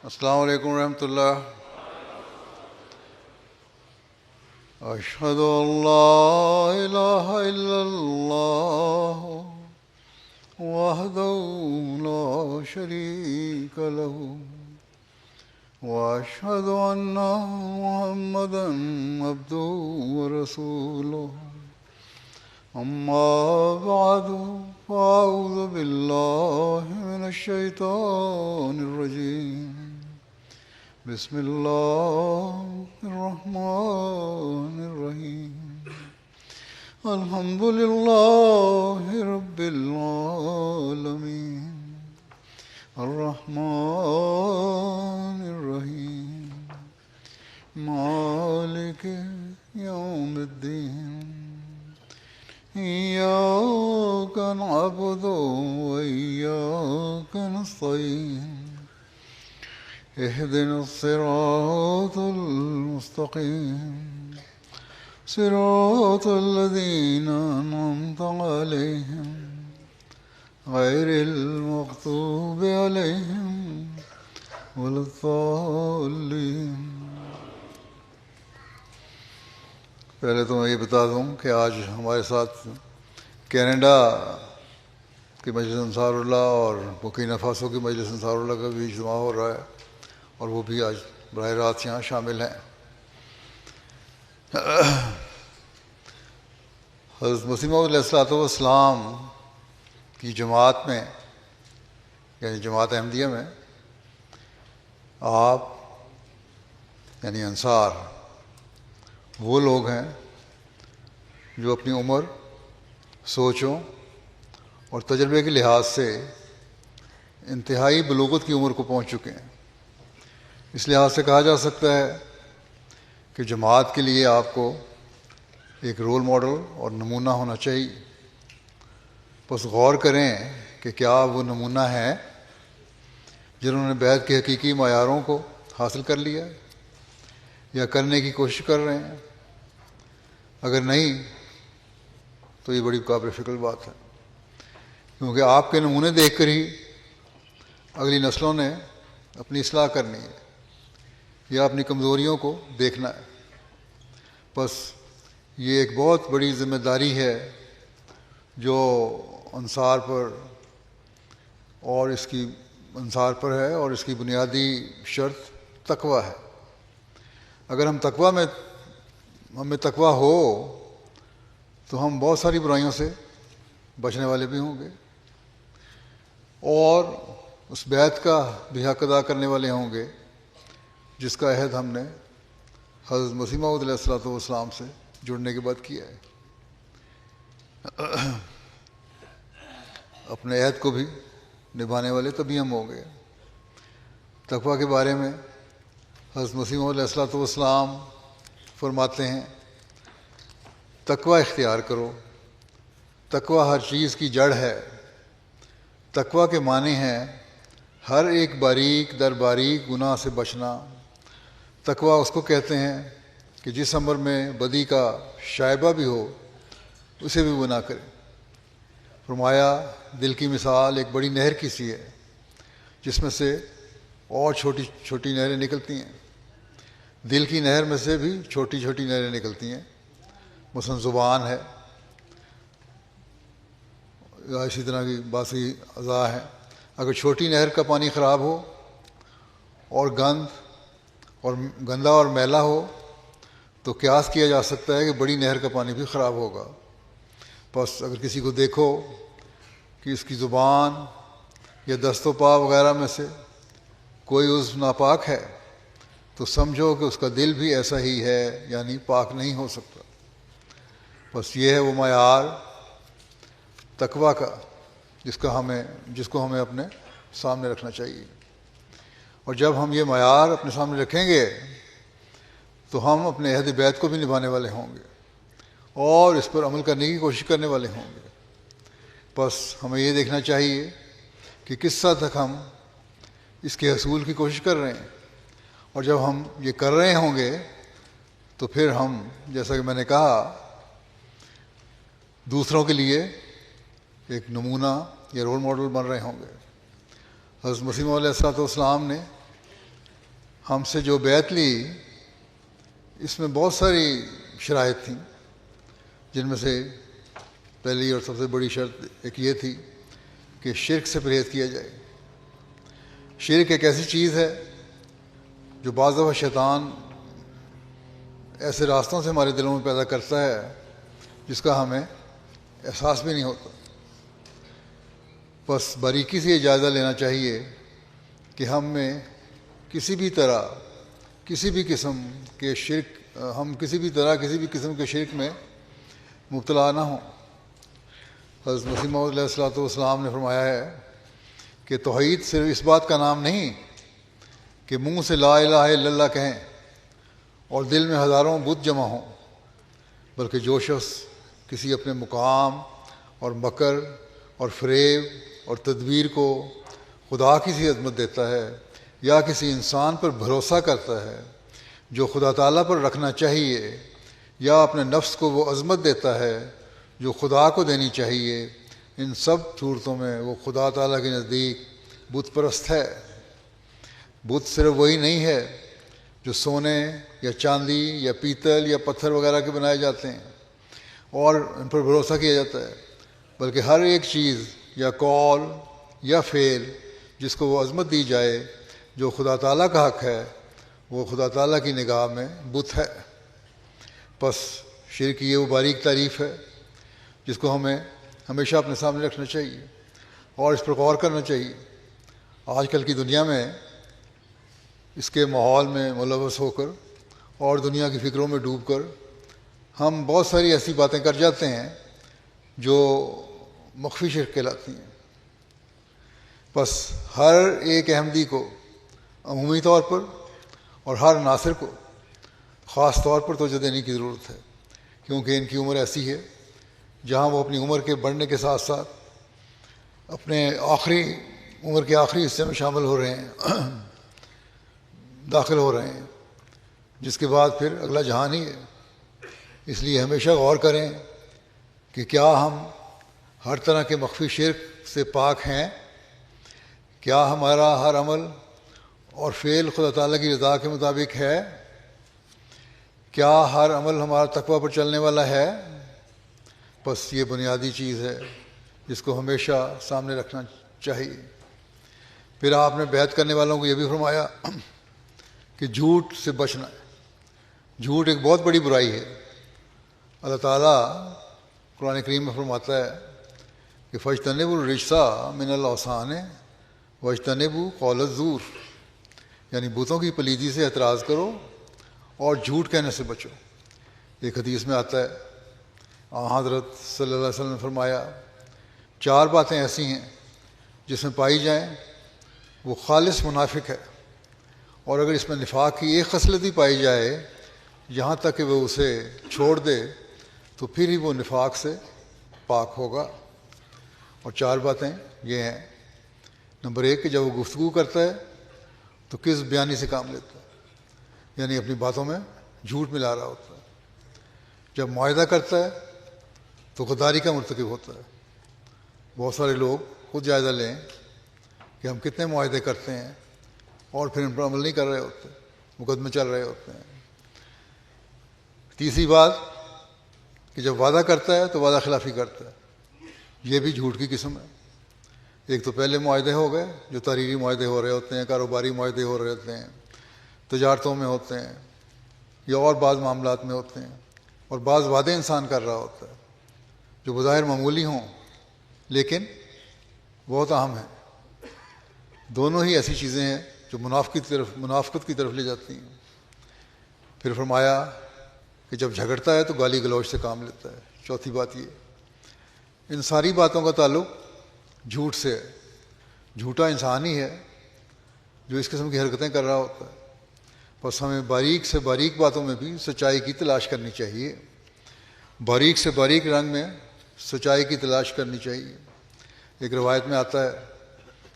السلام علیکم ورحمۃ اللہ. اشہد ان لا الہ الا اللہ وحدہ لا شریک لہ واشہد ان محمدا عبدہ ورسولہ. اما بعد فاعوذ باللہ من الشیطان الرجیم. بسم اللہ الرحمن الرحیم. الحمد للہ رب العالمین الرحمن الرحیم مالک یوم الدین. ایاک نعبد وإیاک نستعین. اهدنا الصراط المستقيم صراط الذين أنعمت عليهم غير المغضوب عليهم ولا الضالين. پہلے تو میں یہ بتا دوں کہ آج ہمارے ساتھ کینیڈا کی مجلس انصار اللہ اور بورکینا فاسو کی مجلس انصار اللہ کا بھی اجتماع ہو رہا ہے، اور وہ بھی آج براہ راست یہاں شامل ہیں. حضرت مسیح موعود علیہ الصلوۃ والسلام کی جماعت میں، یعنی جماعت احمدیہ میں، آپ یعنی انصار وہ لوگ ہیں جو اپنی عمر، سوچوں اور تجربے کے لحاظ سے انتہائی بلوغت کی عمر کو پہنچ چکے ہیں. اس لحاظ سے کہا جا سکتا ہے کہ جماعت کے لیے آپ کو ایک رول ماڈل اور نمونہ ہونا چاہیے. بس غور کریں کہ کیا وہ نمونہ ہیں جنہوں نے بیعت کے حقیقی معیاروں کو حاصل کر لیا یا کرنے کی کوشش کر رہے ہیں. اگر نہیں تو یہ بڑی قابل فکر بات ہے، کیونکہ آپ کے نمونے دیکھ کر ہی اگلی نسلوں نے اپنی اصلاح کرنی ہے یا اپنی کمزوریوں کو دیکھنا ہے. بس یہ ایک بہت بڑی ذمہ داری ہے جو انصار پر ہے، اور اس کی بنیادی شرط تقویٰ ہے. اگر ہمیں تقویٰ ہو تو ہم بہت ساری برائیوں سے بچنے والے بھی ہوں گے، اور اس بیعت کا بھی حق ادا کرنے والے ہوں گے جس کا عہد ہم نے حضرت مسیح موعود علیہ الصلوۃ والسلام سے جڑنے کے بعد کیا ہے. اپنے عہد کو بھی نبھانے والے تبھی ہم ہوں گے. تقویٰ کے بارے میں حضرت مسیح موعود علیہ الصلوۃ والسلام فرماتے ہیں، تقویٰ اختیار کرو. تقویٰ ہر چیز کی جڑ ہے. تقویٰ کے معنی ہیں ہر ایک باریک در باریک گناہ سے بچنا. تقویٰ اس کو کہتے ہیں کہ جس عمر میں بدی کا شائبہ بھی ہو اسے بھی وہ نہ کرے. فرمایا دل کی مثال ایک بڑی نہر کی سی ہے جس میں سے اور چھوٹی چھوٹی نہریں نکلتی ہیں. دل کی نہر میں سے بھی چھوٹی چھوٹی نہریں نکلتی ہیں، مثلا زبان ہے یا اسی طرح کی باقی اعضاء ہیں. اگر چھوٹی نہر کا پانی خراب ہو اور گندا اور میلا ہو تو قیاس کیا جا سکتا ہے کہ بڑی نہر کا پانی بھی خراب ہوگا. بس اگر کسی کو دیکھو کہ اس کی زبان یا دست و پا وغیرہ میں سے کوئی عضو ناپاک ہے تو سمجھو کہ اس کا دل بھی ایسا ہی ہے، یعنی پاک نہیں ہو سکتا. بس یہ ہے وہ معیار تقویٰ کا جس کو ہمیں اپنے سامنے رکھنا چاہیے. اور جب ہم یہ معیار اپنے سامنے رکھیں گے تو ہم اپنے عہد بیعت کو بھی نبھانے والے ہوں گے اور اس پر عمل کرنے کی کوشش کرنے والے ہوں گے. بس ہمیں یہ دیکھنا چاہیے کہ کس حد تک ہم اس کے حصول کی کوشش کر رہے ہیں. اور جب ہم یہ کر رہے ہوں گے تو پھر ہم، جیسا کہ میں نے کہا، دوسروں کے لیے ایک نمونہ یا رول ماڈل بن رہے ہوں گے. حضرت مسیح علیہ الصلوۃ والسلام نے ہم سے جو بیعت لی اس میں بہت ساری شرائط تھیں، جن میں سے پہلی اور سب سے بڑی شرط ایک یہ تھی کہ شرک سے پرہیز کیا جائے۔ شرک ایک ایسی چیز ہے جو بعض دفعہ شیطان ایسے راستوں سے ہمارے دلوں میں پیدا کرتا ہے جس کا ہمیں احساس بھی نہیں ہوتا۔ بس باریکی سے یہ جائزہ لینا چاہیے کہ ہم میں کسی بھی طرح کسی بھی قسم کے شرک ہم کسی بھی طرح کسی بھی قسم کے شرک میں مبتلا نہ ہوں۔ حضرت مسیح موعود علیہ الصلوۃ والسلام نے فرمایا ہے کہ توحید صرف اس بات کا نام نہیں کہ منہ سے لا الہ الا اللہ کہیں اور دل میں ہزاروں بت جمع ہوں، بلکہ جو شخص کسی اپنے مقام اور مکر اور فریب اور تدبیر کو خدا کی سی عظمت دیتا ہے یا کسی انسان پر بھروسہ کرتا ہے جو خدا تعالیٰ پر رکھنا چاہیے، یا اپنے نفس کو وہ عظمت دیتا ہے جو خدا کو دینی چاہیے، ان سب صورتوں میں وہ خدا تعالیٰ کے نزدیک بت پرست ہے۔ بت صرف وہی نہیں ہے جو سونے یا چاندی یا پیتل یا پتھر وغیرہ کے بنائے جاتے ہیں اور ان پر بھروسہ کیا جاتا ہے، بلکہ ہر ایک چیز یا قول یا فعل جس کو وہ عظمت دی جائے جو خدا تعالیٰ کا حق ہے، وہ خدا تعالیٰ کی نگاہ میں بت ہے۔ بس شرک کی یہ وہ باریک تعریف ہے جس کو ہمیں ہمیشہ اپنے سامنے رکھنا چاہیے اور اس پر غور کرنا چاہیے۔ آج کل کی دنیا میں اس کے ماحول میں ملوث ہو کر اور دنیا کی فکروں میں ڈوب کر ہم بہت ساری ایسی باتیں کر جاتے ہیں جو مخفی شرک کہلاتی ہیں۔ بس ہر ایک احمدی کو عمومی طور پر اور ہر ناصر کو خاص طور پر توجہ دینے کی ضرورت ہے، کیونکہ ان کی عمر ایسی ہے جہاں وہ اپنی عمر کے بڑھنے کے ساتھ ساتھ اپنے عمر کے آخری حصے میں شامل ہو رہے ہیں، داخل ہو رہے ہیں، جس کے بعد پھر اگلا جہان ہی ہے۔ اس لیے ہمیشہ غور کریں کہ کیا ہم ہر طرح کے مخفی شرک سے پاک ہیں، کیا ہمارا ہر عمل اور فعل خدا تعالیٰ کی رضا کے مطابق ہے، کیا ہر عمل ہمارا تقویٰ پر چلنے والا ہے۔ بس یہ بنیادی چیز ہے جس کو ہمیشہ سامنے رکھنا چاہیے۔ پھر آپ نے بیعت کرنے والوں کو یہ بھی فرمایا کہ جھوٹ سے بچنا ہے۔ جھوٹ ایک بہت بڑی برائی ہے۔ اللہ تعالیٰ قرآن کریم میں فرماتا ہے کہ فاجتنبوا الرجس من الاوثان واجتنبوا قول الزور، یعنی بتوں کی پلیدی سے اعتراض کرو اور جھوٹ کہنے سے بچو۔ ایک حدیث میں آتا ہے حضرت صلی اللہ علیہ وسلم نے فرمایا 4 باتیں ایسی ہیں جس میں پائی جائیں وہ خالص منافق ہے، اور اگر اس میں نفاق کی ایک خصلت بھی پائی جائے یہاں تک کہ وہ اسے چھوڑ دے تو پھر ہی وہ نفاق سے پاک ہوگا۔ اور 4 باتیں یہ ہیں۔ نمبر 1 کہ جب وہ گفتگو کرتا ہے تو کس بیانی سے کام لیتا ہے، یعنی اپنی باتوں میں جھوٹ ملا رہا ہوتا ہے۔ جب معاہدہ کرتا ہے تو غداری کا مرتکب ہوتا ہے۔ بہت سارے لوگ خود جائزہ لیں کہ ہم کتنے معاہدے کرتے ہیں اور پھر ان پر عمل نہیں کر رہے ہوتے، مقدمے چل رہے ہوتے ہیں۔ تیسری بات کہ جب وعدہ کرتا ہے تو وعدہ خلافی کرتا ہے، یہ بھی جھوٹ کی قسم ہے۔ ایک تو پہلے معاہدے ہو گئے جو تحریری معاہدے ہو رہے ہوتے ہیں، کاروباری معاہدے ہو رہے ہوتے ہیں، تجارتوں میں ہوتے ہیں یا اور بعض معاملات میں ہوتے ہیں، اور بعض وعدے انسان کر رہا ہوتا ہے جو بظاہر معمولی ہوں لیکن بہت اہم ہیں۔ دونوں ہی ایسی چیزیں ہیں جو منافقت کی طرف لے جاتی ہیں۔ پھر فرمایا کہ جب جھگڑتا ہے تو گالی گلوچ سے کام لیتا ہے۔ چوتھی بات یہ، ان ساری باتوں کا تعلق جھوٹ سے ہے۔ جھوٹا انسان ہی ہے جو اس قسم کی حرکتیں کر رہا ہوتا ہے۔ بس ہمیں باریک سے باریک باتوں میں بھی سچائی کی تلاش کرنی چاہیے، باریک سے باریک رنگ میں سچائی کی تلاش کرنی چاہیے۔ ایک روایت میں آتا ہے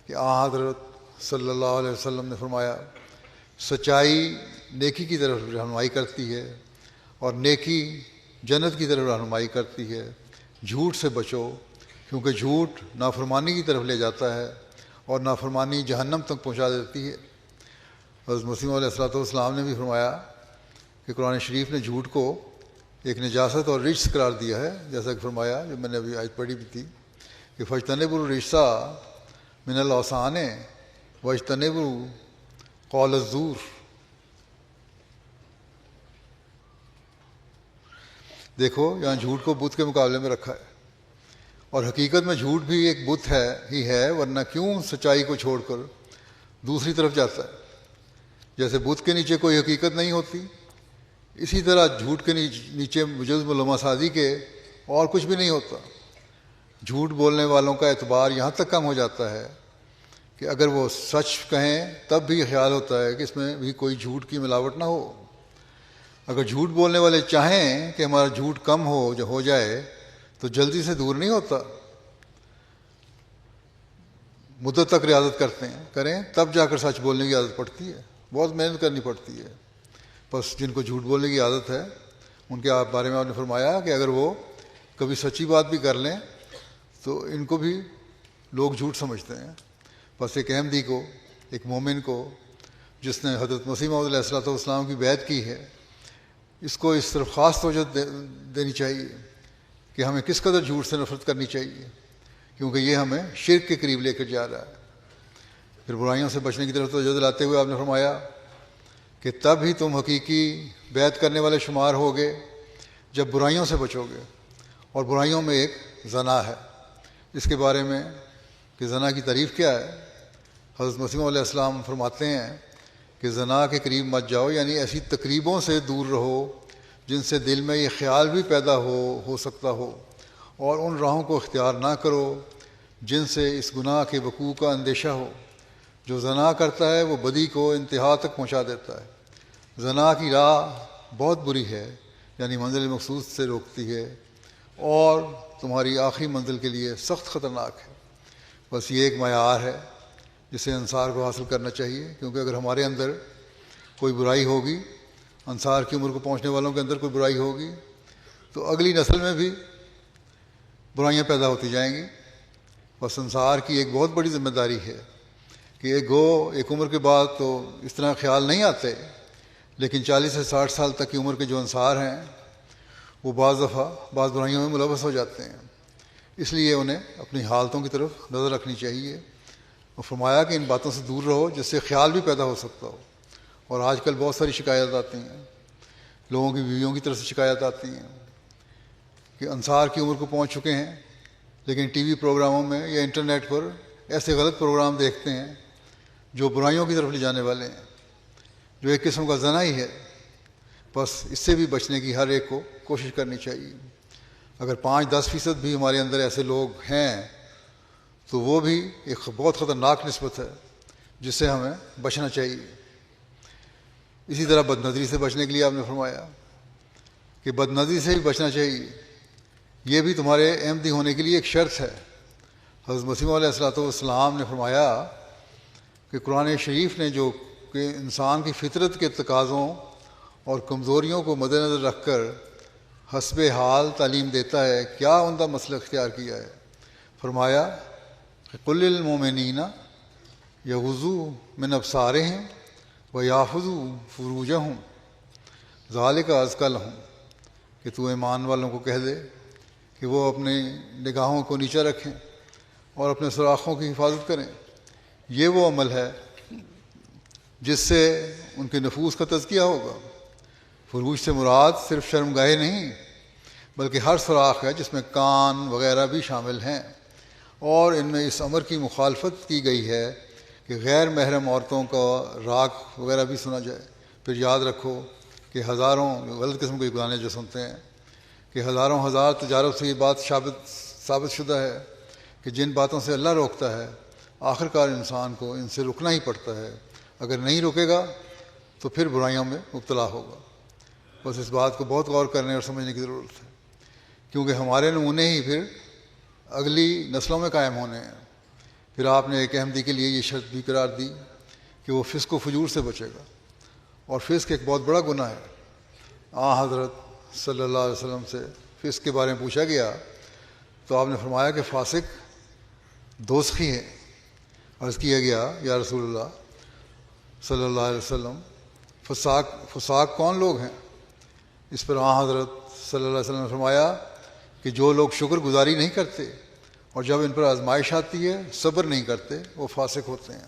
کہ حضرت صلی اللہ علیہ وسلم نے فرمایا سچائی نیکی کی طرف رہنمائی کرتی ہے اور نیکی جنت کی طرف رہنمائی کرتی ہے۔ جھوٹ سے بچو، کیونکہ جھوٹ نافرمانی کی طرف لے جاتا ہے اور نافرمانی جہنم تک پہنچا دیتی ہے۔ حضرت مسیح علیہ السلام نے بھی فرمایا کہ قرآن شریف نے جھوٹ کو ایک نجاست اور رجس قرار دیا ہے، جیسا کہ فرمایا جو میں نے ابھی آیت پڑھی بھی تھی کہ فاجتنبوا الرجس من الاوثان واجتنبوا قول الزور۔ دیکھو یہاں جھوٹ کو بت کے مقابلے میں رکھا ہے، اور حقیقت میں جھوٹ بھی ایک بت ہی ہے، ورنہ کیوں سچائی کو چھوڑ کر دوسری طرف جاتا ہے۔ جیسے بت کے نیچے کوئی حقیقت نہیں ہوتی، اسی طرح جھوٹ کے نیچے بجز لمسازی کے اور کچھ بھی نہیں ہوتا۔ جھوٹ بولنے والوں کا اعتبار یہاں تک کم ہو جاتا ہے کہ اگر وہ سچ کہیں تب بھی خیال ہوتا ہے کہ اس میں بھی کوئی جھوٹ کی ملاوٹ نہ ہو۔ اگر جھوٹ بولنے والے چاہیں کہ ہمارا جھوٹ کم ہو جائے تو جلدی سے دور نہیں ہوتا، مدت تک ریاضت کریں تب جا کر سچ بولنے کی عادت پڑتی ہے، بہت محنت کرنی پڑتی ہے۔ بس جن کو جھوٹ بولنے کی عادت ہے ان کے بارے میں آپ نے فرمایا کہ اگر وہ کبھی سچی بات بھی کر لیں تو ان کو بھی لوگ جھوٹ سمجھتے ہیں۔ بس ایک احمدی کو، ایک مومن کو جس نے حضرت مسیح موعود علیہ السلام کی بیعت کی ہے، اس کو اس طرف خاص توجہ دینی چاہیے کہ ہمیں کس قدر جھوٹ سے نفرت کرنی چاہیے، کیونکہ یہ ہمیں شرک کے قریب لے کر جا رہا ہے۔ پھر برائیوں سے بچنے کی طرف توجہ دلاتے ہوئے آپ نے فرمایا کہ تب ہی تم حقیقی بیعت کرنے والے شمار ہوگے جب برائیوں سے بچو گے، اور برائیوں میں ایک زنا ہے۔ اس کے بارے میں کہ زنا کی تعریف کیا ہے، حضرت مسیح علیہ السلام فرماتے ہیں کہ زنا کے قریب مت جاؤ، یعنی ایسی تقریبوں سے دور رہو جن سے دل میں یہ خیال بھی پیدا ہو سکتا ہو، اور ان راہوں کو اختیار نہ کرو جن سے اس گناہ کے وقوع کا اندیشہ ہو۔ جو زنا کرتا ہے وہ بدی کو انتہا تک پہنچا دیتا ہے۔ زنا کی راہ بہت بری ہے، یعنی منزل مقصود سے روکتی ہے اور تمہاری آخری منزل کے لیے سخت خطرناک ہے۔ بس یہ ایک معیار ہے جسے انصار کو حاصل کرنا چاہیے، کیونکہ اگر ہمارے اندر کوئی برائی ہوگی، انصار کی عمر کو پہنچنے والوں کے اندر کوئی برائی ہوگی، تو اگلی نسل میں بھی برائیاں پیدا ہوتی جائیں گی۔ بس انصار کی ایک بہت بڑی ذمہ داری ہے کہ ایک عمر کے بعد تو اس طرح خیال نہیں آتے، لیکن 40 سے 60 سال تک کی عمر کے جو انصار ہیں وہ بعض برائیوں میں ملوث ہو جاتے ہیں، اس لیے انہیں اپنی حالتوں کی طرف نظر رکھنی چاہیے، اور فرمایا کہ ان باتوں سے دور رہو جس سے خیال بھی پیدا ہو سکتا ہو۔ اور آج کل بہت ساری شکایات آتی ہیں، لوگوں کی بیویوں کی طرف سے شکایات آتی ہیں کہ انصار کی عمر کو پہنچ چکے ہیں لیکن ٹی وی پروگراموں میں یا انٹرنیٹ پر ایسے غلط پروگرام دیکھتے ہیں جو برائیوں کی طرف لے جانے والے ہیں، جو ایک قسم کا زنا ہی ہے۔ بس اس سے بھی بچنے کی ہر ایک کو کوشش کرنی چاہیے۔ اگر 5-10% بھی ہمارے اندر ایسے لوگ ہیں تو وہ بھی ایک بہت خطرناک نسبت ہے جس سے ہمیں بچنا چاہیے۔ اسی طرح بد نظری سے بچنے کے لیے آپ نے فرمایا کہ بد نظری سے بھی بچنا چاہیے، یہ بھی تمہارے احمدی ہونے کے لیے ایک شرط ہے۔ حضرت مسیح علیہ السلام نے فرمایا کہ قرآن شریف نے جو کہ انسان کی فطرت کے تقاضوں اور کمزوریوں کو مد نظر رکھ کر حسب حال تعلیم دیتا ہے، کیا عمدہ مسلک اختیار کیا ہے۔ فرمایا کہ قل للمؤمنین یغضوا من ابصارہم ویحفظوا فروجہم ذالک ازکی لہم، کہ تو ایمان والوں کو کہہ دے کہ وہ اپنی نگاہوں کو نیچے رکھیں اور اپنے سوراخوں کی حفاظت کریں، یہ وہ عمل ہے جس سے ان کے نفوس کا تزکیہ ہوگا۔ فروج سے مراد صرف شرمگاہیں نہیں بلکہ ہر سوراخ ہے جس میں کان وغیرہ بھی شامل ہیں، اور ان میں اس امر کی مخالفت کی گئی ہے کہ غیر محرم عورتوں کا راگ وغیرہ بھی سنا جائے۔ پھر یاد رکھو کہ ہزاروں غلط قسم کے گانے جو سنتے ہیں کہ ہزاروں ہزار تجارب سے یہ بات ثابت شدہ ہے کہ جن باتوں سے اللہ روکتا ہے آخرکار انسان کو ان سے رکنا ہی پڑتا ہے، اگر نہیں رکے گا تو پھر برائیوں میں مبتلا ہوگا۔ بس اس بات کو بہت غور کرنے اور سمجھنے کی ضرورت ہے، کیونکہ ہمارے نمونے ہی پھر اگلی نسلوں میں قائم ہونے ہیں۔ پھر آپ نے ایک احمدی کے لیے یہ شرط بھی قرار دی کہ وہ فسق و فجور سے بچے گا، اور فسق ایک بہت بڑا گناہ ہے۔ حضرت صلی اللہ علیہ وسلم سے فسق کے بارے میں پوچھا گیا تو آپ نے فرمایا کہ فاسق دوزخی ہے۔ عرض کیا گیا یا رسول اللہ صلی اللہ علیہ وسلم فساق کون لوگ ہیں؟ اس پر حضرت صلی اللہ علیہ وسلم نے فرمایا کہ جو لوگ شکر گزاری نہیں کرتے اور جب ان پر آزمائش آتی ہے صبر نہیں کرتے وہ فاسق ہوتے ہیں۔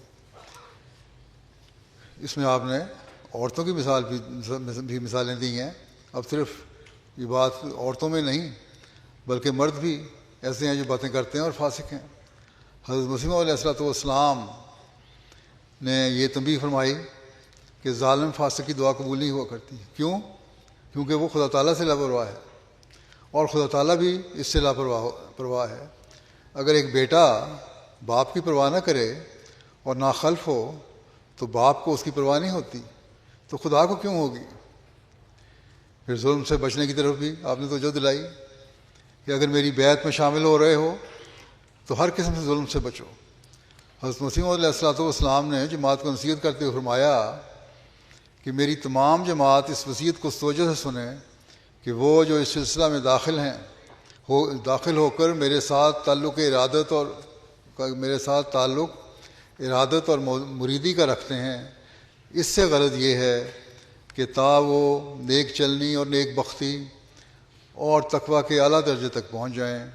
اس میں آپ نے عورتوں کی بھی مثالیں دی ہیں۔ اب صرف یہ بات عورتوں میں نہیں بلکہ مرد بھی ایسے ہیں جو باتیں کرتے ہیں اور فاسق ہیں۔ حضرت مسیح علیہ السلام نے یہ تنبیہ فرمائی کہ ظالم فاسق کی دعا قبول نہیں ہوا کرتی۔ کیوں؟ کیونکہ وہ خدا تعالیٰ سے لاپرواہ ہے اور خدا تعالیٰ بھی اس سے لاپرواہ ہے۔ اگر ایک بیٹا باپ کی پرواہ نہ کرے اور ناخلف ہو تو باپ کو اس کی پرواہ نہیں ہوتی، تو خدا کو کیوں ہوگی؟ پھر ظلم سے بچنے کی طرف بھی آپ نے توجہ دلائی کہ اگر میری بیعت میں شامل ہو رہے ہو تو ہر قسم سے ظلم سے بچو۔ حضرت مسیح علیہ السلام نے جماعت کو نصیحت کرتے ہوئے فرمایا کہ میری تمام جماعت اس وصیت کو توجہ سے سنیں کہ وہ جو اس سلسلہ میں داخل ہو کر میرے ساتھ تعلق ارادت اور مریدی کا رکھتے ہیں، اس سے غرض یہ ہے کہ تا وہ نیک چلنی اور نیک بختی اور تقویٰ کے اعلیٰ درجے تک پہنچ جائیں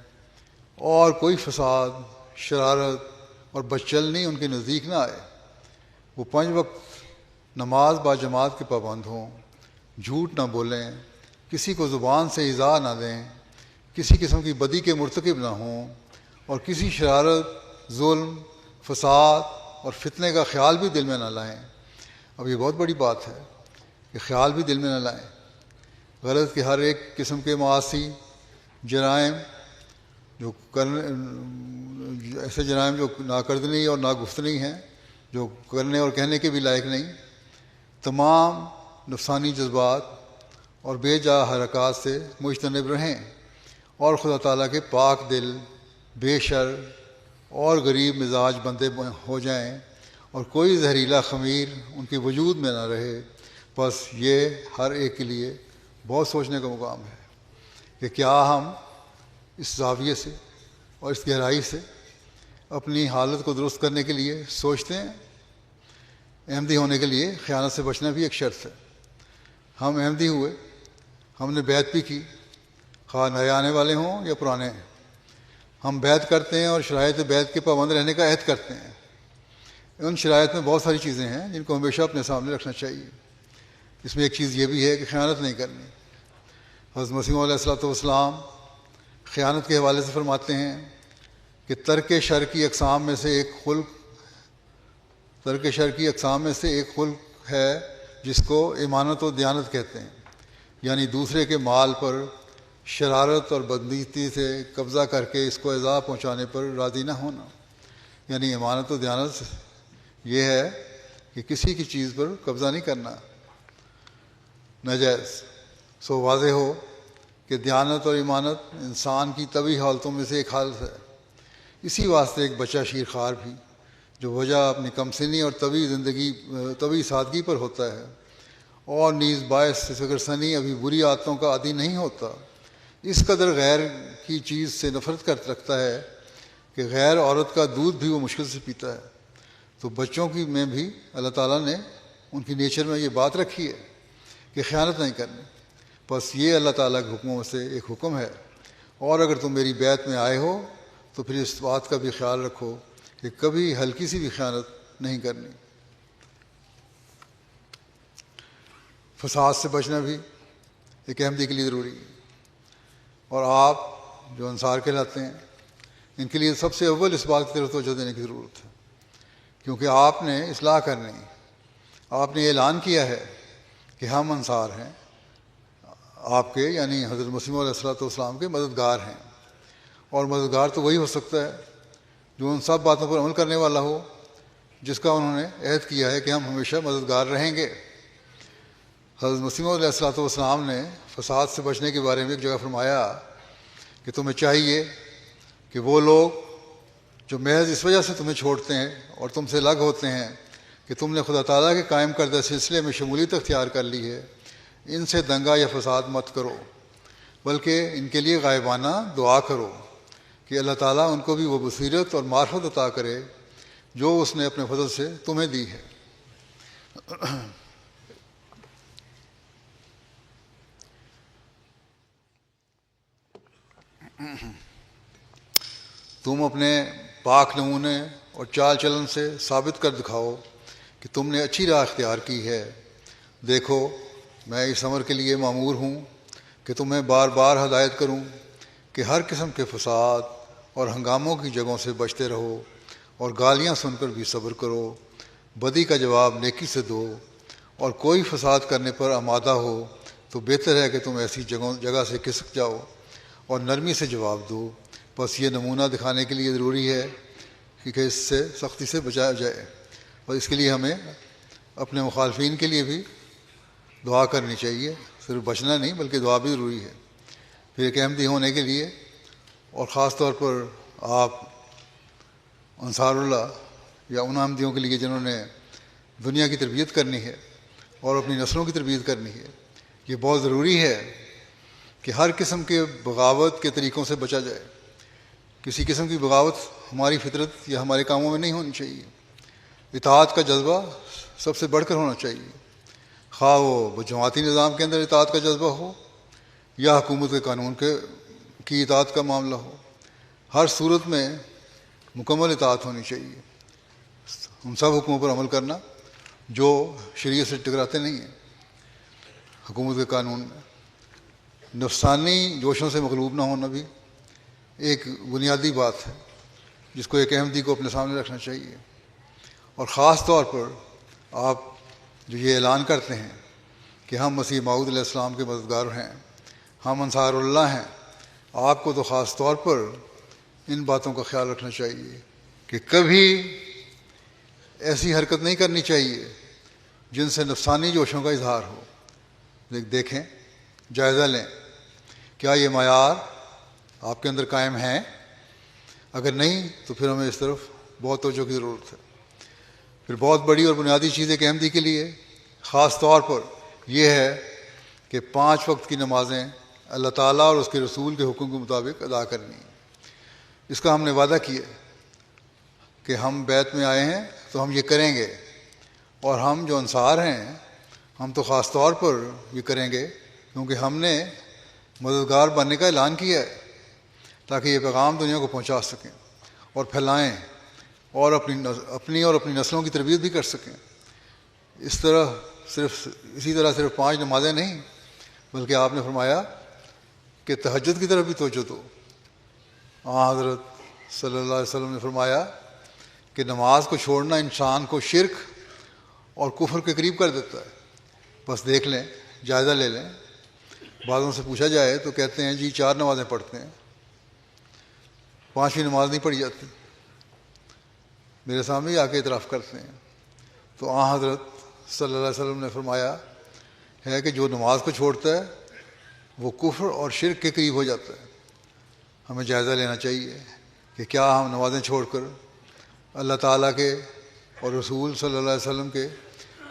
اور کوئی فساد، شرارت اور بدچلنی ان کے نزدیک نہ آئے۔ وہ 5 وقت نماز با جماعت کے پابند ہوں، جھوٹ نہ بولیں، کسی کو زبان سے ایذا نہ دیں، کسی قسم کی بدی کے مرتکب نہ ہوں اور کسی شرارت، ظلم، فساد اور فتنے کا خیال بھی دل میں نہ لائیں۔ اب یہ بہت بڑی بات ہے کہ خیال بھی دل میں نہ لائیں۔ غرض کہ ہر ایک قسم کے معاصی، جرائم ایسے جرائم جو ناکردنی اور ناگفتنی ہیں، جو کرنے اور کہنے کے بھی لائق نہیں، تمام نفسانی جذبات اور بے جا حرکات سے مجتنب رہیں اور خدا تعالیٰ کے پاک دل، بے شر اور غریب مزاج بندے ہو جائیں اور کوئی زہریلا خمیر ان کے وجود میں نہ رہے۔ بس یہ ہر ایک کے لیے بہت سوچنے کا مقام ہے کہ کیا ہم اس زاویے سے اور اس گہرائی سے اپنی حالت کو درست کرنے کے لیے سوچتے ہیں۔ احمدی ہونے کے لیے خیانت سے بچنا بھی ایک شرط ہے۔ ہم احمدی ہوئے، ہم نے بیعت بھی کی، خواہ نئے آنے والے ہوں یا پرانے ہیں۔ ہم بیعت کرتے ہیں اور شرائط بیعت کے پابند رہنے کا عہد کرتے ہیں۔ ان شرائط میں بہت ساری چیزیں ہیں جن کو ہمیشہ اپنے سامنے رکھنا چاہیے۔ اس میں ایک چیز یہ بھی ہے کہ خیانت نہیں کرنی۔ حضرت مسیح علیہ السلام خیانت کے حوالے سے فرماتے ہیں کہ ترک شر کی اقسام میں سے ایک خلق ہے جس کو ایمانت و دیانت کہتے ہیں، یعنی دوسرے کے مال پر شرارت اور بدنیتی سے قبضہ کر کے اس کو ایذا پہنچانے پر راضی نہ ہونا۔ یعنی ایمانت و دیانت یہ ہے کہ کسی کی چیز پر قبضہ نہیں کرنا ناجائز۔ سو واضح ہو کہ دیانت اور ایمانت انسان کی طبعی حالتوں میں سے ایک حالت ہے۔ اسی واسطے ایک بچہ شیرخوار بھی جو وجہ اپنی کم سنی اور طبعی سادگی پر ہوتا ہے اور نیز باعث فکر سنی ابھی بری عادتوں کا عادی نہیں ہوتا، اس قدر غیر کی چیز سے نفرت رکھتا ہے کہ غیر عورت کا دودھ بھی وہ مشکل سے پیتا ہے۔ تو بچوں کی میں بھی اللہ تعالیٰ نے ان کی نیچر میں یہ بات رکھی ہے کہ خیانت نہیں کرنی۔ بس یہ اللہ تعالیٰ کے حکموں سے ایک حکم ہے، اور اگر تم میری بیعت میں آئے ہو تو پھر اس بات کا بھی خیال رکھو کہ کبھی ہلکی سی بھی خیانت نہیں کرنی۔ فساد سے بچنا بھی ایک احمدی کے لیے ضروری ہے، اور آپ جو انصار کہلاتے ہیں ان کے لیے سب سے اول اس بات کی طرف توجہ دینے کی ضرورت ہے، کیونکہ آپ نے اصلاح کرنی، آپ نے اعلان کیا ہے کہ ہم انصار ہیں آپ کے، یعنی حضرت مسیح علیہ السلام کے مددگار ہیں، اور مددگار تو وہی ہو سکتا ہے جو ان سب باتوں پر عمل کرنے والا ہو جس کا انہوں نے عہد کیا ہے کہ ہم ہمیشہ مددگار رہیں گے۔ حضرت مسیح علیہ السلام نے فساد سے بچنے کے بارے میں ایک جگہ فرمایا کہ تمہیں چاہیے کہ وہ لوگ جو محض اس وجہ سے تمہیں چھوڑتے ہیں اور تم سے الگ ہوتے ہیں کہ تم نے خدا تعالیٰ کے قائم کردہ سلسلے میں شمولیت اختیار کر لی ہے، ان سے دنگا یا فساد مت کرو، بلکہ ان کے لیے غائبانہ دعا کرو کہ اللہ تعالیٰ ان کو بھی وہ بصیرت اور معرفت عطا کرے جو اس نے اپنے فضل سے تمہیں دی ہے۔ تم اپنے پاک نمونے اور چال چلن سے ثابت کر دکھاؤ کہ تم نے اچھی راہ اختیار کی ہے۔ دیکھو میں اس امر کے لیے مامور ہوں کہ تمہیں بار بار ہدایت کروں کہ ہر قسم کے فساد اور ہنگاموں کی جگہوں سے بچتے رہو، اور گالیاں سن کر بھی صبر کرو۔ بدی کا جواب نیکی سے دو، اور کوئی فساد کرنے پر آمادہ ہو تو بہتر ہے کہ تم ایسی جگہ سے کھسک جاؤ اور نرمی سے جواب دو۔ بس یہ نمونہ دکھانے کے لیے ضروری ہے کہ اس سے سختی سے بچایا جائے، اور اس کے لیے ہمیں اپنے مخالفین کے لیے بھی دعا کرنی چاہیے۔ صرف بچنا نہیں بلکہ دعا بھی ضروری ہے۔ پھر ایک احمدی ہونے کے لیے، اور خاص طور پر آپ انصار اللہ یا ان احمدیوں کے لیے جنہوں نے دنیا کی تربیت کرنی ہے اور اپنی نسلوں کی تربیت کرنی ہے، یہ بہت ضروری ہے کہ ہر قسم کے بغاوت کے طریقوں سے بچا جائے۔ کسی قسم کی بغاوت ہماری فطرت یا ہمارے کاموں میں نہیں ہونی چاہیے۔ اطاعت کا جذبہ سب سے بڑھ کر ہونا چاہیے، خواہ وہ جماعتی نظام کے اندر اطاعت کا جذبہ ہو یا حکومت کے قانون کی اطاعت کا معاملہ ہو۔ ہر صورت میں مکمل اطاعت ہونی چاہیے، ان سب حکموں پر عمل کرنا جو شریعت سے ٹکراتے نہیں ہیں۔ حکومت کے قانون میں نفسانی جوشوں سے مغلوب نہ ہونا بھی ایک بنیادی بات ہے جس کو ایک احمدی کو اپنے سامنے رکھنا چاہیے۔ اور خاص طور پر آپ جو یہ اعلان کرتے ہیں کہ ہم مسیح موعود علیہ السلام کے مددگار ہیں، ہم انصار اللہ ہیں، آپ کو تو خاص طور پر ان باتوں کا خیال رکھنا چاہیے کہ کبھی ایسی حرکت نہیں کرنی چاہیے جن سے نفسانی جوشوں کا اظہار ہو۔ دیکھیں، جائزہ لیں، کیا یہ معیار آپ کے اندر قائم ہیں؟ اگر نہیں تو پھر ہمیں اس طرف بہت توجہ کی ضرورت ہے۔ پھر بہت بڑی اور بنیادی چیز ایک احمدی کے لیے خاص طور پر یہ ہے کہ 5 وقت کی نمازیں اللہ تعالیٰ اور اس کے رسول کے حکم کے مطابق ادا کرنی ہیں۔ اس کا ہم نے وعدہ کیا کہ ہم بیت میں آئے ہیں تو ہم یہ کریں گے، اور ہم جو انصار ہیں ہم تو خاص طور پر یہ کریں گے کیونکہ ہم نے مددگار بننے کا اعلان کیا ہے تاکہ یہ پیغام دنیا کو پہنچا سکیں اور پھیلائیں اور اپنی اور اپنی نسلوں کی تربیت بھی کر سکیں۔ اسی طرح صرف 5 نمازیں نہیں بلکہ آپ نے فرمایا کہ تہجد کی طرف بھی توجہ دو۔ حضرت صلی اللہ علیہ وسلم نے فرمایا کہ نماز کو چھوڑنا انسان کو شرک اور کفر کے قریب کر دیتا ہے۔ بس دیکھ لیں، جائزہ لے لیں، بعضوں سے پوچھا جائے تو کہتے ہیں جی 4 نمازیں پڑھتے ہیں، 5ویں نماز نہیں پڑھی جاتی، میرے سامنے ہی آ کے اعتراف کرتے ہیں۔ تو حضرت صلی اللہ علیہ وسلم نے فرمایا ہے کہ جو نماز کو چھوڑتا ہے وہ کفر اور شرک کے قریب ہو جاتا ہے۔ ہمیں جائزہ لینا چاہیے کہ کیا ہم نمازیں چھوڑ کر اللہ تعالیٰ کے اور رسول صلی اللہ علیہ وسلم کے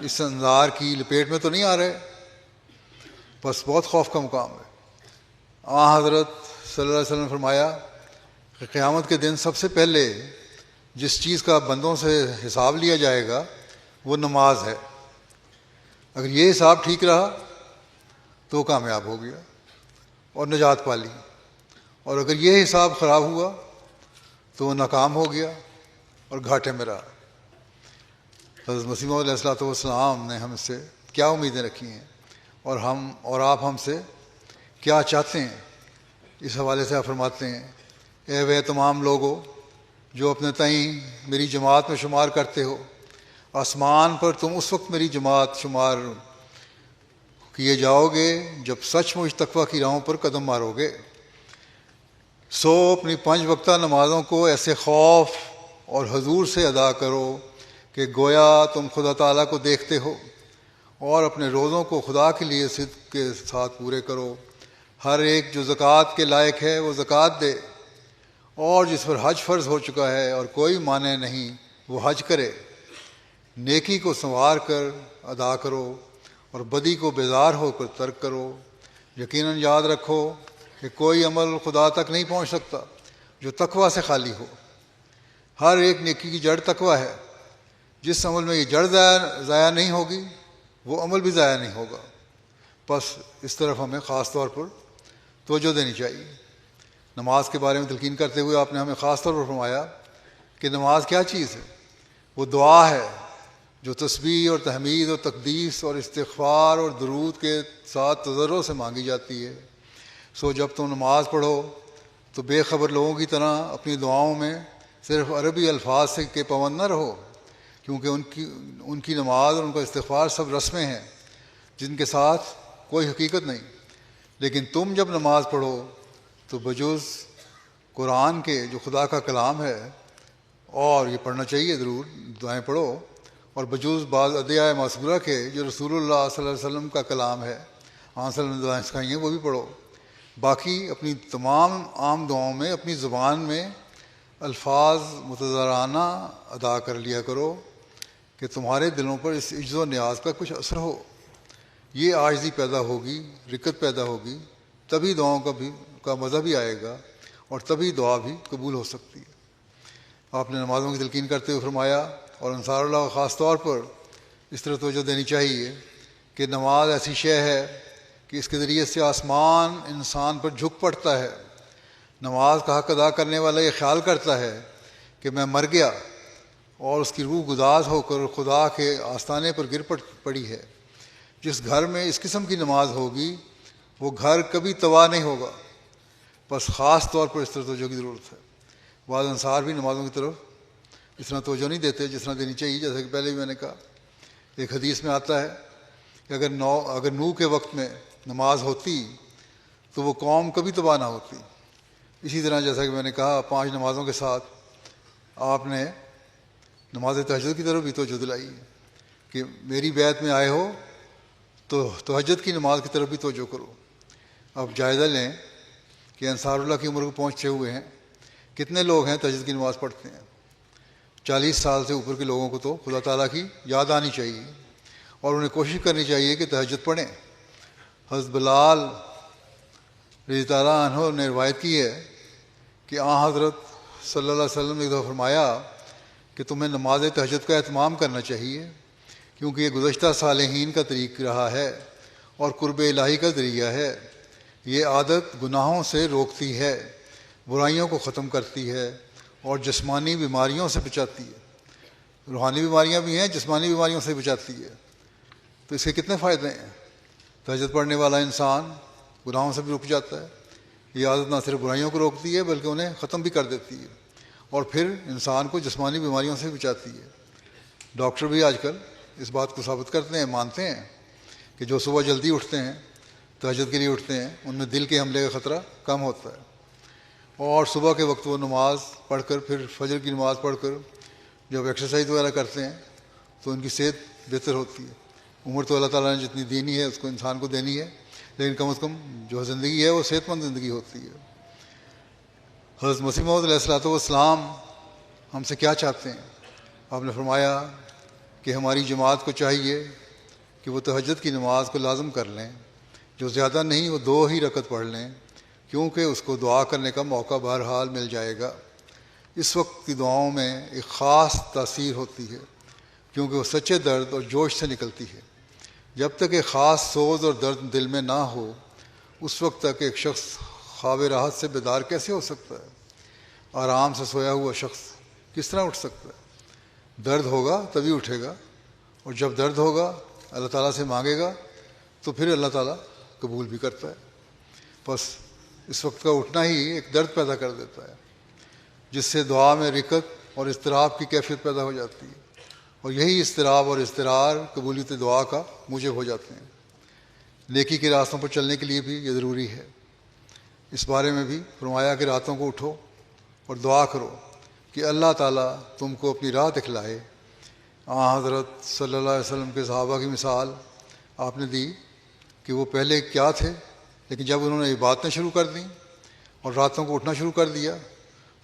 اس انذار کی لپیٹ میں تو نہیں آ رہے؟ بس بہت خوف کا مقام ہے۔ حضرت صلی اللہ علیہ وسلم نے فرمایا کہ قیامت کے دن سب سے پہلے جس چیز کا بندوں سے حساب لیا جائے گا وہ نماز ہے۔ اگر یہ حساب ٹھیک رہا تو کامیاب ہو گیا اور نجات پا لی، اور اگر یہ حساب خراب ہوا تو وہ ناکام ہو گیا اور گھاٹے میں رہا۔ حضرت مسیح موعود علیہ السلام نے ہم سے کیا امیدیں رکھی ہیں اور آپ ہم سے کیا چاہتے ہیں؟ اس حوالے سے آپ فرماتے ہیں، اے وہ تمام لوگوں جو اپنے تئیں میری جماعت میں شمار کرتے ہو، آسمان پر تم اس وقت میری جماعت شمار کیے جاؤ گے جب سچ مچ تقویٰ کی راہوں پر قدم مارو گے۔ سو اپنی 5 وقتہ نمازوں کو ایسے خوف اور حضور سے ادا کرو کہ گویا تم خدا تعالیٰ کو دیکھتے ہو، اور اپنے روزوں کو خدا کے لیے صدق کے ساتھ پورے کرو۔ ہر ایک جو زکوٰۃ کے لائق ہے وہ زکوٰۃ دے، اور جس پر حج فرض ہو چکا ہے اور کوئی مانع نہیں وہ حج کرے۔ نیکی کو سنوار کر ادا کرو اور بدی کو بیزار ہو کر ترک کرو۔ یقیناً یاد رکھو کہ کوئی عمل خدا تک نہیں پہنچ سکتا جو تقویٰ سے خالی ہو۔ ہر ایک نیکی کی جڑ تقویٰ ہے۔ جس عمل میں یہ جڑ ضائع نہیں ہوگی وہ عمل بھی ضائع نہیں ہوگا. بس اس طرف ہمیں خاص طور پر توجہ دینی چاہیے. نماز کے بارے میں تلقین کرتے ہوئے آپ نے ہمیں خاص طور پر فرمایا کہ نماز کیا چیز ہے. وہ دعا ہے جو تسبیح اور تحمید اور تقدیس اور استغفار اور درود کے ساتھ تضرع سے مانگی جاتی ہے. سو جب تم نماز پڑھو تو بے خبر لوگوں کی طرح اپنی دعاؤں میں صرف عربی الفاظ سے کے پابند نہ رہو، کیونکہ ان کی نماز اور ان کا استغفار سب رسمیں ہیں جن کے ساتھ کوئی حقیقت نہیں. لیکن تم جب نماز پڑھو تو بجز قرآن کے جو خدا کا کلام ہے، اور یہ پڑھنا چاہیے ضرور، دعائیں پڑھو، اور بجز بعض ادعیہ معصورہ کے جو رسول اللہ صلی اللہ علیہ وسلم کا کلام ہے، آپ صلی اللہ علیہ وسلم نے دعائیں سکھائی ہیں، وہ بھی پڑھو. باقی اپنی تمام عام دعاؤں میں اپنی زبان میں الفاظ متضرعانہ ادا کر لیا کرو کہ تمہارے دلوں پر اس عجز و نیاز کا کچھ اثر ہو. یہ عاجزی پیدا ہوگی، رقت پیدا ہوگی، تبھی دعاؤں کا مزہ بھی آئے گا اور تبھی دعا بھی قبول ہو سکتی ہے. آپ نے نمازوں کی تلقین کرتے ہوئے فرمایا، اور انصار اللہ کو خاص طور پر اس طرح توجہ دینی چاہیے کہ نماز ایسی شے ہے کہ اس کے ذریعے سے آسمان انسان پر جھک پڑتا ہے. نماز کا حق ادا کرنے والا یہ خیال کرتا ہے کہ میں مر گیا، اور اس کی روح گداز ہو کر خدا کے آستانے پر گر پڑی ہے. جس گھر میں اس قسم کی نماز ہوگی وہ گھر کبھی تباہ نہیں ہوگا. بس خاص طور پر اس طرح توجہ کی ضرورت ہے. بعض انصار بھی نمازوں کی طرف اس طرح توجہ نہیں دیتے جس طرح دینی چاہیے. جیسا کہ پہلے بھی میں نے کہا، ایک حدیث میں آتا ہے کہ اگر نوح کے وقت میں نماز ہوتی تو وہ قوم کبھی تباہ نہ ہوتی. اسی طرح جیسا کہ میں نے کہا 5 نمازوں کے ساتھ آپ نے نماز تہجد کی طرف بھی توجہ دلائی کہ میری بیعت میں آئے ہو تو تہجد کی نماز کی طرف بھی توجہ کرو. اب جائزہ لیں کہ انصار اللہ کی عمر کو پہنچے ہوئے ہیں، کتنے لوگ ہیں تہجد کی نماز پڑھتے ہیں. 40 سال سے اوپر کے لوگوں کو تو خدا تعالیٰ کی یاد آنی چاہیے اور انہیں کوشش کرنی چاہیے کہ تہجد پڑھیں. حضرت بلال رضی اللہ عنہ نے روایت کی ہے کہ حضرت صلی اللہ علیہ وسلم نے ایک دفعہ فرمایا کہ تمہیں نماز تہجد کا اہتمام کرنا چاہیے، کیونکہ یہ گزشتہ صالحین کا طریق رہا ہے اور قرب الہی کا ذریعہ ہے. یہ عادت گناہوں سے روکتی ہے، برائیوں کو ختم کرتی ہے اور جسمانی بیماریوں سے بچاتی ہے. روحانی بیماریاں بھی ہیں، جسمانی بیماریوں سے بچاتی ہے. تو اس کے کتنے فائدے ہیں. تہجد پڑھنے والا انسان گناہوں سے بھی رک جاتا ہے. یہ عادت نہ صرف برائیوں کو روکتی ہے بلکہ انہیں ختم بھی کر دیتی ہے، اور پھر انسان کو جسمانی بیماریوں سے بچاتی ہے. ڈاکٹر بھی آج کل اس بات کو ثابت کرتے ہیں، مانتے ہیں کہ جو صبح جلدی اٹھتے ہیں، تہجد کے لیے اٹھتے ہیں، ان میں دل کے حملے کا خطرہ کم ہوتا ہے. اور صبح کے وقت وہ نماز پڑھ کر پھر فجر کی نماز پڑھ کر جب ایکسرسائز وغیرہ کرتے ہیں تو ان کی صحت بہتر ہوتی ہے. عمر تو اللہ تعالیٰ نے جتنی دینی ہے اس کو انسان کو دینی ہے، لیکن کم از کم جو زندگی ہے وہ صحت مند زندگی ہوتی ہے. حضرت مسیح موعود علیہ الصلوۃ والسلام ہم سے کیا چاہتے ہیں؟ آپ نے فرمایا کہ ہماری جماعت کو چاہیے کہ وہ تہجد کی نماز کو لازم کر لیں، جو زیادہ نہیں وہ 2 ہی رکعت پڑھ لیں، کیونکہ اس کو دعا کرنے کا موقع بہرحال مل جائے گا. اس وقت کی دعاؤں میں ایک خاص تاثیر ہوتی ہے، کیونکہ وہ سچے درد اور جوش سے نکلتی ہے. جب تک ایک خاص سوز اور درد دل میں نہ ہو، اس وقت تک ایک شخص خواب راحت سے بیدار کیسے ہو سکتا ہے؟ آرام سے سویا ہوا شخص کس طرح اٹھ سکتا ہے؟ درد ہوگا تبھی اٹھے گا، اور جب درد ہوگا اللہ تعالیٰ سے مانگے گا تو پھر اللہ تعالیٰ قبول بھی کرتا ہے. بس اس وقت کا اٹھنا ہی ایک درد پیدا کر دیتا ہے، جس سے دعا میں رقت اور اضطراب کی کیفیت پیدا ہو جاتی ہے، اور یہی اضطراب اور اضطرار قبولیت دعا کا موجب ہو جاتے ہیں. نیکی کے راستوں پر چلنے کے لیے بھی یہ ضروری ہے. اس بارے میں بھی فرمایا کہ راتوں کو اٹھو اور دعا کرو کہ اللہ تعالیٰ تم کو اپنی راہ دکھلائے. حضرت صلی اللہ علیہ وسلم کے صحابہ کی مثال آپ نے دی کہ وہ پہلے کیا تھے، لیکن جب انہوں نے یہ باتیں شروع کر دیں اور راتوں کو اٹھنا شروع کر دیا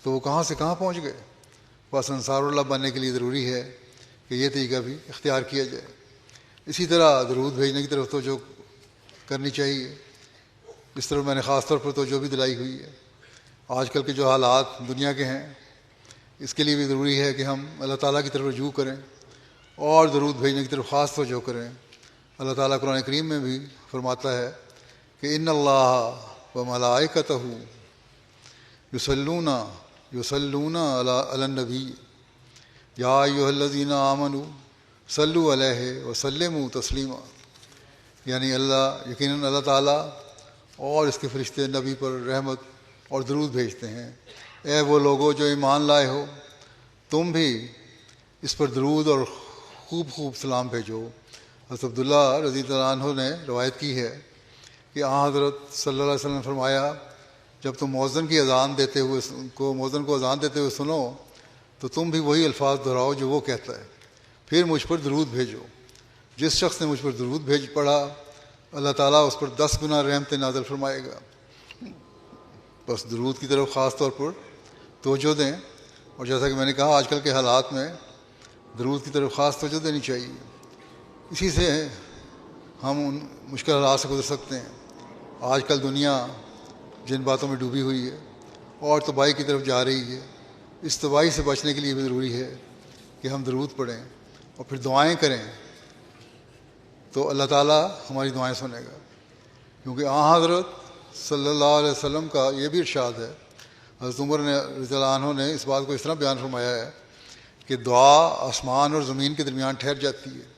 تو وہ کہاں سے کہاں پہنچ گئے. بس انصار اللہ بننے کے لیے ضروری ہے کہ یہ طریقہ بھی اختیار کیا جائے. اسی طرح درود بھیجنے کی طرف توجہ کرنی چاہیے. اس طرح میں نے خاص طور پر توجہ بھی دلائی ہوئی ہے. آج کل کے جو حالات دنیا کے ہیں، اس کے لیے بھی ضروری ہے کہ ہم اللہ تعالیٰ کی طرف رجوع کریں اور درود بھیجنے کی طرف خاص توجہ کریں۔ اللہ تعالیٰ قرآن کریم میں بھی فرماتا ہے کہ ان اللہ و ملائکتہ یصلون علی النبی یا ایھا الذین آمنوا صلوا علیہ وسلموا تسلیما، یعنی یقیناً اللہ تعالیٰ اور اس کے فرشتے نبی پر رحمت اور درود بھیجتے ہیں۔ اے وہ لوگوں جو ایمان لائے ہو، تم بھی اس پر درود اور خوب خوب سلام بھیجو۔ حضرت عبداللہ رضی اللہ عنہ نے روایت کی ہے کہ حضرت صلی اللہ علیہ وسلم نے فرمایا، جب تم مؤذن کو اذان دیتے ہوئے سنو تو تم بھی وہی الفاظ دہراؤ جو وہ کہتا ہے، پھر مجھ پر درود بھیجو۔ جس شخص نے مجھ پر درود پڑھا، اللہ تعالیٰ اس پر 10 گنا رحمت نازل فرمائے گا۔ بس درود کی طرف خاص طور پر توجہ دیں، اور جیسا کہ میں نے کہا آج کل کے حالات میں درود کی طرف خاص توجہ دینی چاہیے، اسی سے ہم ان مشکل حالات سے گزر سکتے ہیں۔ آج کل دنیا جن باتوں میں ڈوبی ہوئی ہے اور تباہی کی طرف جا رہی ہے، اس تباہی سے بچنے کے لیے بھی ضروری ہے کہ ہم درود پڑھیں اور پھر دعائیں کریں، تو اللہ تعالیٰ ہماری دعائیں سنے گا، کیونکہ حضرت صلی اللہ علیہ وسلم کا یہ بھی ارشاد ہے، حضرت عمر رضی اللہ عنہ نے اس بات کو اس طرح بیان فرمایا ہے کہ دعا آسمان اور زمین کے درمیان ٹھہر جاتی ہے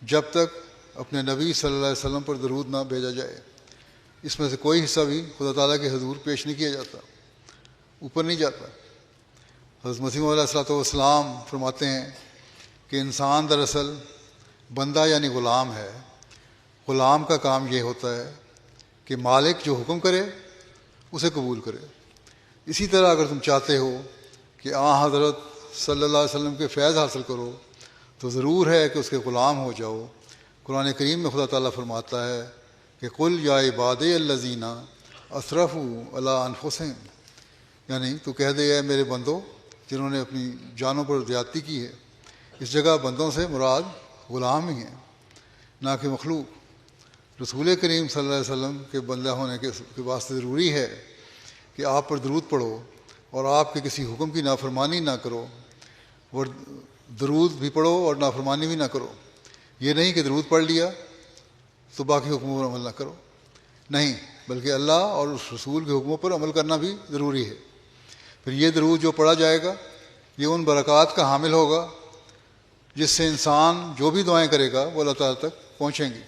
جب تک اپنے نبی صلی اللہ علیہ وسلم پر درود نہ بھیجا جائے۔ اس میں سے کوئی حصہ بھی خدا تعالیٰ کے حضور پیش نہیں کیا جاتا، اوپر نہیں جاتا۔ حضرت مسیح علیہ الصلوۃ والسلام فرماتے ہیں کہ انسان دراصل بندہ یعنی غلام ہے۔ غلام کا کام یہ ہوتا ہے کہ مالک جو حکم کرے اسے قبول کرے۔ اسی طرح اگر تم چاہتے ہو کہ حضرت صلی اللہ علیہ وسلم کے فیض حاصل کرو تو ضرور ہے کہ اس کے غلام ہو جاؤ۔ قرآن کریم میں خدا تعالیٰ فرماتا ہے کہ قل یا عبادی الذین اسرفوا علی انفسہم، یعنی تو کہہ دے اے میرے بندوں جنہوں نے اپنی جانوں پر زیادتی کی ہے۔ اس جگہ بندوں سے مراد غلام ہی ہیں، نہ کہ مخلوق۔ رسول کریم صلی اللہ علیہ وسلم کے بندہ ہونے کے واسطے ضروری ہے کہ آپ پر درود پڑھو اور آپ کے کسی حکم کی نافرمانی نہ کرو، اور درود بھی پڑھو اور نافرمانی بھی نہ کرو۔ یہ نہیں کہ درود پڑھ لیا تو باقی حکموں پر عمل نہ کرو، نہیں، بلکہ اللہ اور اس رسول کے حکموں پر عمل کرنا بھی ضروری ہے۔ پھر یہ درود جو پڑھا جائے گا یہ ان برکات کا حامل ہوگا جس سے انسان جو بھی دعائیں کرے گا وہ اللہ تعالیٰ تک پہنچیں گی۔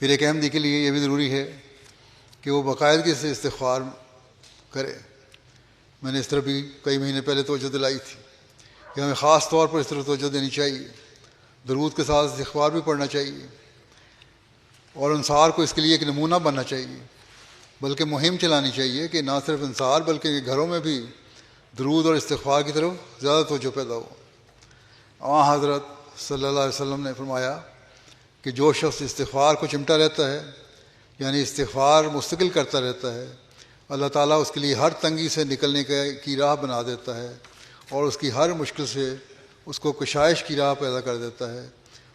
پھر ایک احمدی کے لیے یہ بھی ضروری ہے کہ وہ باقاعدگی سے استغفار کرے۔ میں نے اس طرح بھی کئی مہینے پہلے توجہ دلائی تھی کہ ہمیں خاص طور پر اس طرح توجہ دینی چاہیے، درود کے ساتھ استغفار بھی پڑھنا چاہیے، اور انصار کو اس کے لیے ایک نمونہ بننا چاہیے، بلکہ مہم چلانی چاہیے کہ نہ صرف انصار بلکہ گھروں میں بھی درود اور استغفار کی طرف زیادہ توجہ پیدا ہو۔ حضرت صلی اللہ علیہ وسلم نے فرمایا کہ جو شخص استغفار کو چمٹا رہتا ہے، یعنی استغفار مستقل کرتا رہتا ہے، اللہ تعالیٰ اس کے لیے ہر تنگی سے نکلنے کی راہ بنا دیتا ہے، اور اس کی ہر مشکل سے اس کو کشائش کی راہ پیدا کر دیتا ہے،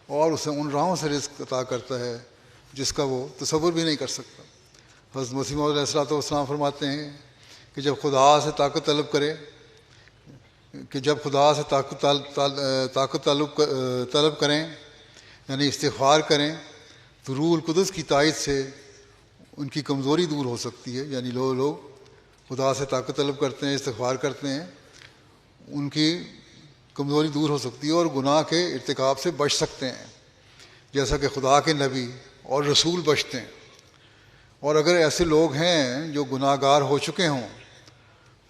اور اسے ان راہوں سے رزق عطا کرتا ہے جس کا وہ تصور بھی نہیں کر سکتا۔ حضرت مسیح علیہ الصلوۃ والسلام فرماتے ہیں کہ جب خدا سے طاقت طلب کریں یعنی استغفار کریں تو روح القدس کی تائید سے ان کی کمزوری دور ہو سکتی ہے، یعنی لوگ خدا سے طاقت طلب کرتے ہیں، استغفار کرتے ہیں، ان کی کمزوری دور ہو سکتی ہے اور گناہ کے ارتکاب سے بچ سکتے ہیں، جیسا کہ خدا کے نبی اور رسول بچتے ہیں۔ اور اگر ایسے لوگ ہیں جو گناہ گار ہو چکے ہوں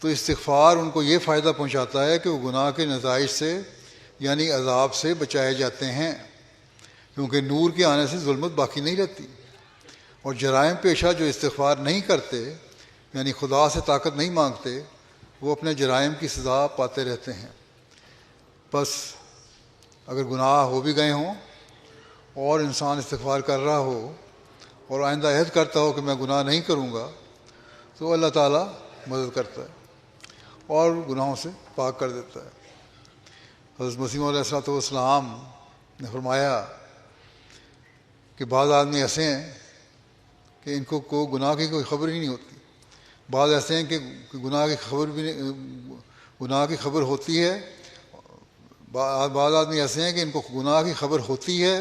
تو استغفار ان کو یہ فائدہ پہنچاتا ہے کہ وہ گناہ کے نتائج سے یعنی عذاب سے بچائے جاتے ہیں، کیونکہ نور کے آنے سے ظلمت باقی نہیں رہتی، اور جرائم پیشہ جو استغفار نہیں کرتے یعنی خدا سے طاقت نہیں مانگتے وہ اپنے جرائم کی سزا پاتے رہتے ہیں۔ بس اگر گناہ ہو بھی گئے ہوں اور انسان استغفار کر رہا ہو اور آئندہ عہد کرتا ہو کہ میں گناہ نہیں کروں گا تو اللہ تعالیٰ مدد کرتا ہے اور گناہوں سے پاک کر دیتا ہے۔ حضرت مسیح علیہ الصلوۃ والسلام نے فرمایا کہ بعض آدمی ایسے ہیں کہ ان کو گناہ کی کوئی خبر ہی نہیں ہوتی، بعض ایسے ہیں کہ گناہ کی خبر ہوتی ہے بعض آدمی ایسے ہیں کہ ان کو گناہ کی خبر ہوتی ہے،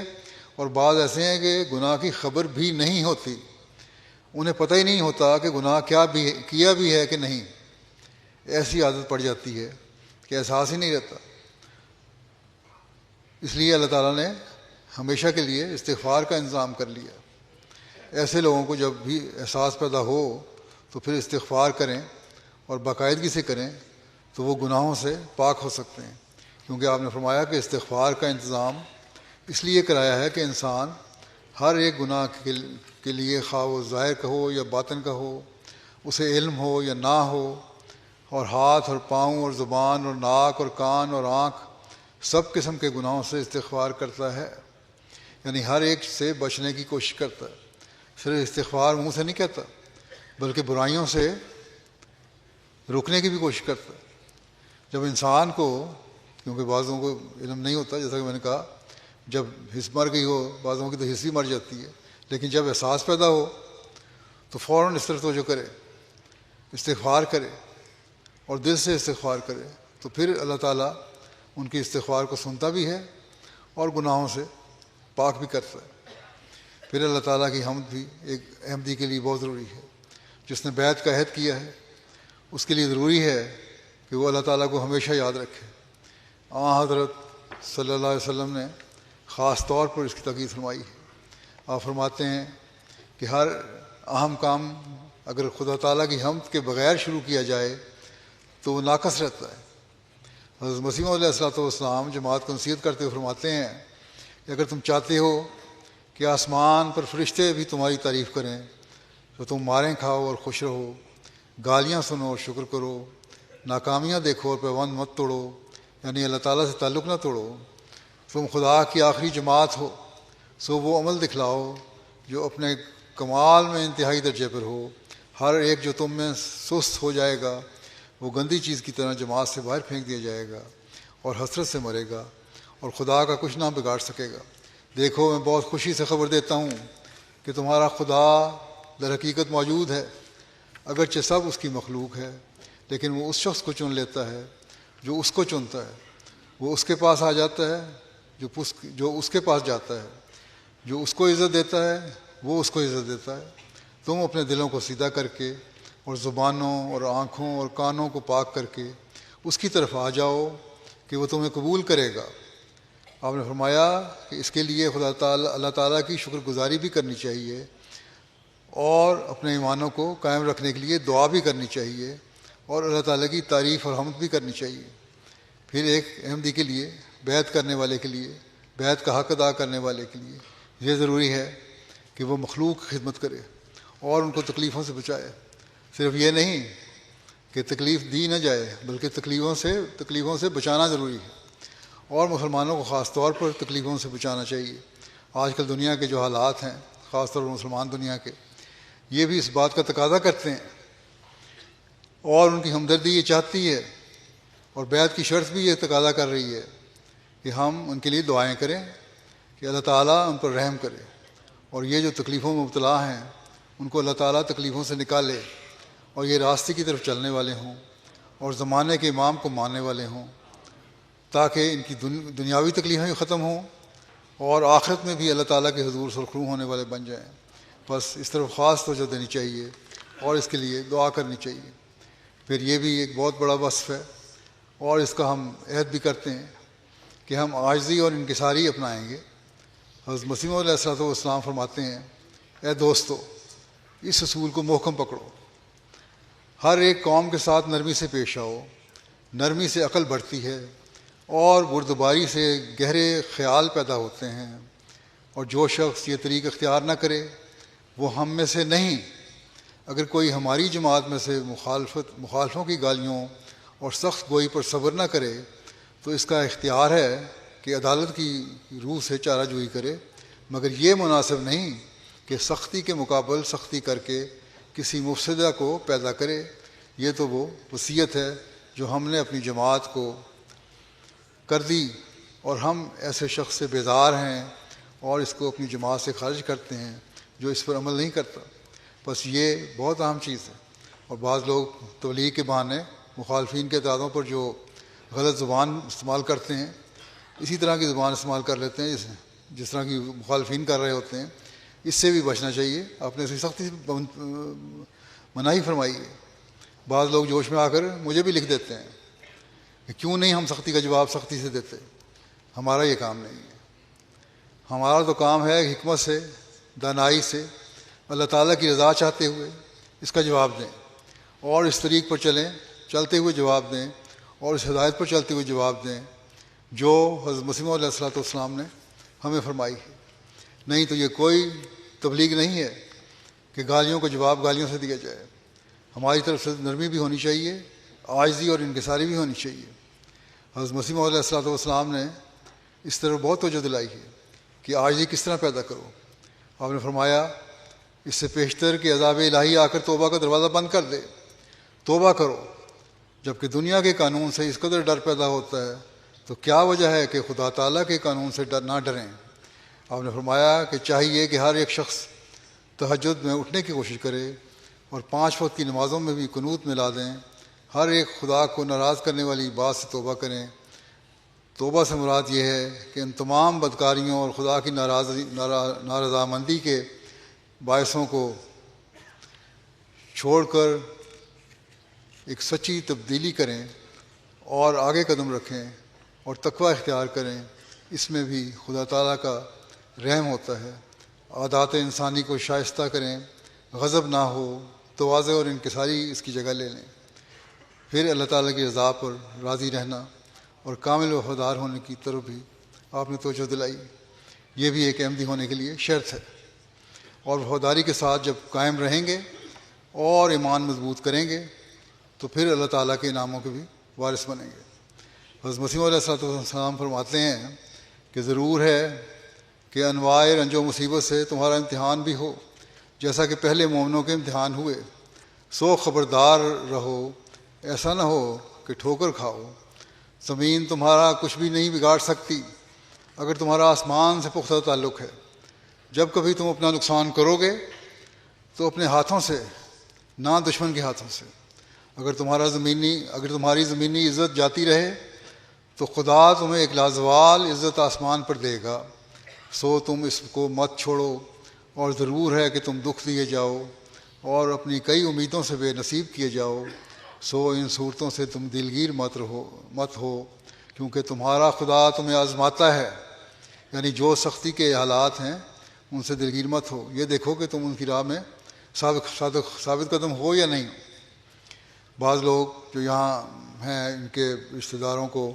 اور بعض ایسے ہیں کہ گناہ کی خبر بھی نہیں ہوتی، انہیں پتہ ہی نہیں ہوتا کہ گناہ کیا بھی ہے کہ نہیں. ایسی عادت پڑ جاتی ہے کہ احساس ہی نہیں رہتا. اس لیے اللہ تعالیٰ نے ہمیشہ کے لیے استغفار کا انتظام کر لیا. ایسے لوگوں کو جب بھی احساس پیدا ہو تو پھر استغفار کریں اور باقاعدگی سے کریں تو وہ گناہوں سے پاک ہو سکتے ہیں، کیونکہ آپ نے فرمایا کہ استغفار کا انتظام اس لیے کرایا ہے کہ انسان ہر ایک گناہ کے لیے، خواہ وہ ظاہر کا ہو یا باطن کا ہو، اسے علم ہو یا نہ ہو، اور ہاتھ اور پاؤں اور زبان اور ناک اور کان اور آنکھ سب قسم کے گناہوں سے استغفار کرتا ہے. یعنی ہر ایک سے بچنے کی کوشش کرتا ہے. صرف استغفار منہ سے نہیں کہتا بلکہ برائیوں سے روکنے کی بھی کوشش کرتا ہے. جب انسان کو، کیونکہ بعضوں کو علم نہیں ہوتا، جیسا کہ میں نے کہا، جب حس مر گئی ہو، بعضوں کی تو حس ہی مر جاتی ہے، لیکن جب احساس پیدا ہو تو فوراً اس طرف توجہ کرے، استغفار کرے اور دل سے استغفار کرے، تو پھر اللہ تعالیٰ ان کی استغفار کو سنتا بھی ہے اور گناہوں سے پاک بھی کرتا ہے. پھر اللہ تعالیٰ کی حمد بھی ایک احمدی کے لیے بہت ضروری ہے. جس نے بیعت کا عہد کیا ہے اس کے لیے ضروری ہے کہ وہ اللہ تعالیٰ کو ہمیشہ یاد رکھے. حضرت صلی اللہ علیہ وسلم نے خاص طور پر اس کی تاکید فرمائی ہے. آپ فرماتے ہیں کہ ہر اہم کام اگر خدا تعالیٰ کی حمد کے بغیر شروع کیا جائے تو وہ ناقص رہتا ہے. حضرت مسیح علیہ السلام جماعت کو نصیحت کرتے ہوئے فرماتے ہیں کہ اگر تم چاہتے ہو کہ آسمان پر فرشتے بھی تمہاری تعریف کریں تو تم ماریں کھاؤ اور خوش رہو، گالیاں سنو اور شکر کرو، ناکامیاں دیکھو اور پیوند مت توڑو، یعنی اللہ تعالیٰ سے تعلق نہ توڑو. تم خدا کی آخری جماعت ہو، سو وہ عمل دکھلاؤ جو اپنے کمال میں انتہائی درجے پر ہو. ہر ایک جو تم میں سست ہو جائے گا وہ گندی چیز کی طرح جماعت سے باہر پھینک دیا جائے گا اور حسرت سے مرے گا اور خدا کا کچھ نہ بگاڑ سکے گا. دیکھو، میں بہت خوشی سے خبر دیتا ہوں کہ تمہارا خدا در حقیقت موجود ہے، اگرچہ سب اس کی مخلوق ہے، لیکن وہ اس شخص کو چن لیتا ہے جو اس کو چنتا ہے. وہ اس کے پاس آ جاتا ہے جو اس کے پاس جاتا ہے. جو اس کو عزت دیتا ہے وہ اس کو عزت دیتا ہے. تم اپنے دلوں کو سیدھا کر کے اور زبانوں اور آنکھوں اور کانوں کو پاک کر کے اس کی طرف آ جاؤ کہ وہ تمہیں قبول کرے گا. آپ نے فرمایا کہ اس کے لیے اللہ تعالیٰ کی شکر گزاری بھی کرنی چاہیے اور اپنے ایمانوں کو قائم رکھنے کے لیے دعا بھی کرنی چاہیے اور اللہ تعالیٰ کی تعریف اور حمد بھی کرنی چاہیے. پھر ایک احمدی کے لیے، بیعت کرنے والے کے لیے، بیعت کا حق ادا کرنے والے کے لیے یہ ضروری ہے کہ وہ مخلوق کی خدمت کرے اور ان کو تکلیفوں سے بچائے. صرف یہ نہیں کہ تکلیف دی نہ جائے بلکہ تکلیفوں سے بچانا ضروری ہے، اور مسلمانوں کو خاص طور پر تکلیفوں سے بچانا چاہیے. آج کل دنیا کے جو حالات ہیں، خاص طور پر مسلمان دنیا کے، یہ بھی اس بات کا تقاضا کرتے ہیں اور ان کی ہمدردی یہ چاہتی ہے اور بیعت کی شرط بھی یہ تقاضا کر رہی ہے کہ ہم ان کے لیے دعائیں کریں کہ اللہ تعالیٰ ان پر رحم کرے، اور یہ جو تکلیفوں میں مبتلا ہیں ان کو اللہ تعالیٰ تکلیفوں سے نکالے اور یہ راستے کی طرف چلنے والے ہوں اور زمانے کے امام کو ماننے والے ہوں، تاکہ ان کی دنیاوی تکلیفیں بھی ختم ہوں اور آخرت میں بھی اللہ تعالیٰ کے حضور سرخرو ہونے والے بن جائیں. بس اس طرف خاص توجہ دینی چاہیے اور اس کے لیے دعا کرنی چاہیے. پھر یہ بھی ایک بہت بڑا وصف ہے اور اس کا ہم عہد بھی کرتے ہیں کہ ہم عاجزی اور انکساری اپنائیں گے. حضرت مسیح علیہ السلام فرماتے ہیں، اے دوستو، اس اصول کو محکم پکڑو، ہر ایک قوم کے ساتھ نرمی سے پیش آؤ. نرمی سے عقل بڑھتی ہے اور بردباری سے گہرے خیال پیدا ہوتے ہیں، اور جو شخص یہ طریق اختیار نہ کرے وہ ہم میں سے نہیں. اگر کوئی ہماری جماعت میں سے مخالفوں کی گالیوں اور سخت گوئی پر صبر نہ کرے تو اس کا اختیار ہے کہ عدالت کی روح سے چارہ جوئی کرے، مگر یہ مناسب نہیں کہ سختی کے مقابل سختی کر کے کسی مفسدہ کو پیدا کرے. یہ تو وہ وصیت ہے جو ہم نے اپنی جماعت کو کر دی اور ہم ایسے شخص سے بیزار ہیں اور اس کو اپنی جماعت سے خارج کرتے ہیں جو اس پر عمل نہیں کرتا. بس یہ بہت اہم چیز ہے. اور بعض لوگ تبلیغ کے بہانے مخالفین کے اعدادوں پر جو غلط زبان استعمال کرتے ہیں اسی طرح کی زبان استعمال کر لیتے ہیں جس طرح کی مخالفین کر رہے ہوتے ہیں. اس سے بھی بچنا چاہیے. آپ نے اس کی سختی سے مناہی فرمائی ہے. بعض لوگ جوش میں آ کر مجھے بھی لکھ دیتے ہیں کہ کیوں نہیں ہم سختی کا جواب سختی سے دیتے. ہمارا یہ کام نہیں ہے. ہمارا تو کام ہے حکمت سے، دانائی سے، اللہ تعالیٰ کی رضا چاہتے ہوئے اس کا جواب دیں، اور اس طریق پر چلتے ہوئے جواب دیں، اور اس ہدایت پر چلتے ہوئے جواب دیں جو حضرت مسیح علیہ الصلوۃ والسلام نے ہمیں فرمائی ہے. نہیں تو یہ کوئی تبلیغ نہیں ہے کہ گالیوں کا جواب گالیوں سے دیا جائے. ہماری طرف سے نرمی بھی ہونی چاہیے، عاجزی اور انکساری بھی ہونی چاہیے. حضرت مسیح علیہ الصلوۃ والسلام نے اس طرف بہت توجہ دلائی ہے کہ عاجزی کس طرح پیدا کرو. آپ نے فرمایا اس سے پیشتر کہ عذاب الہی آ کر توبہ کا دروازہ بند کر دے، توبہ کرو. جبکہ دنیا کے قانون سے اس قدر ڈر پیدا ہوتا ہے تو کیا وجہ ہے کہ خدا تعالیٰ کے قانون سے نہ ڈریں. آپ نے فرمایا کہ چاہیے کہ ہر ایک شخص تہجد میں اٹھنے کی کوشش کرے اور 5 وقت کی نمازوں میں بھی قنوت ملا دیں. ہر ایک خدا کو ناراض کرنے والی بات سے توبہ کریں. توبہ سے مراد یہ ہے کہ ان تمام بدکاریوں اور خدا کی نارضامندی کے باعثوں کو چھوڑ کر ایک سچی تبدیلی کریں اور آگے قدم رکھیں اور تقوی اختیار کریں. اس میں بھی خدا تعالیٰ کا رحم ہوتا ہے. عادات انسانی کو شائستہ کریں، غضب نہ ہو، تواضع اور انکساری اس کی جگہ لے لیں. پھر اللہ تعالیٰ کی رضا پر راضی رہنا اور کامل وفادار ہونے کی طرف بھی آپ نے توجہ دلائی. یہ بھی ایک احمدی ہونے کے لیے شرط ہے. اور وفاداری کے ساتھ جب قائم رہیں گے اور ایمان مضبوط کریں گے تو پھر اللہ تعالیٰ کے انعاموں کے بھی وارث بنیں گے. حضرت مسیح علیہ السلام فرماتے ہیں کہ ضرور ہے کہ انواع رنج و مصیبت سے تمہارا امتحان بھی ہو جیسا کہ پہلے مومنوں کے امتحان ہوئے. سو خبردار رہو، ایسا نہ ہو کہ ٹھوکر کھاؤ. زمین تمہارا کچھ بھی نہیں بگاڑ سکتی اگر تمہارا آسمان سے پختہ تعلق ہے. جب کبھی تم اپنا نقصان کرو گے تو اپنے ہاتھوں سے، نہ دشمن کے ہاتھوں سے. اگر تمہاری زمینی عزت جاتی رہے تو خدا تمہیں ایک لازوال عزت آسمان پر دے گا. سو تم اس کو مت چھوڑو، اور ضرور ہے کہ تم دکھ دیے جاؤ اور اپنی کئی امیدوں سے بے نصیب کیے جاؤ. سو ان صورتوں سے تم دلگیر مت ہو کیونکہ تمہارا خدا تمہیں آزماتا ہے. یعنی جو سختی کے حالات ہیں ان سے دلگیر مت ہو. یہ دیکھو کہ تم ان کی راہ میں ثابت قدم ہو یا نہیں. بعض لوگ جو یہاں ہیں ان کے رشتہ داروں کو،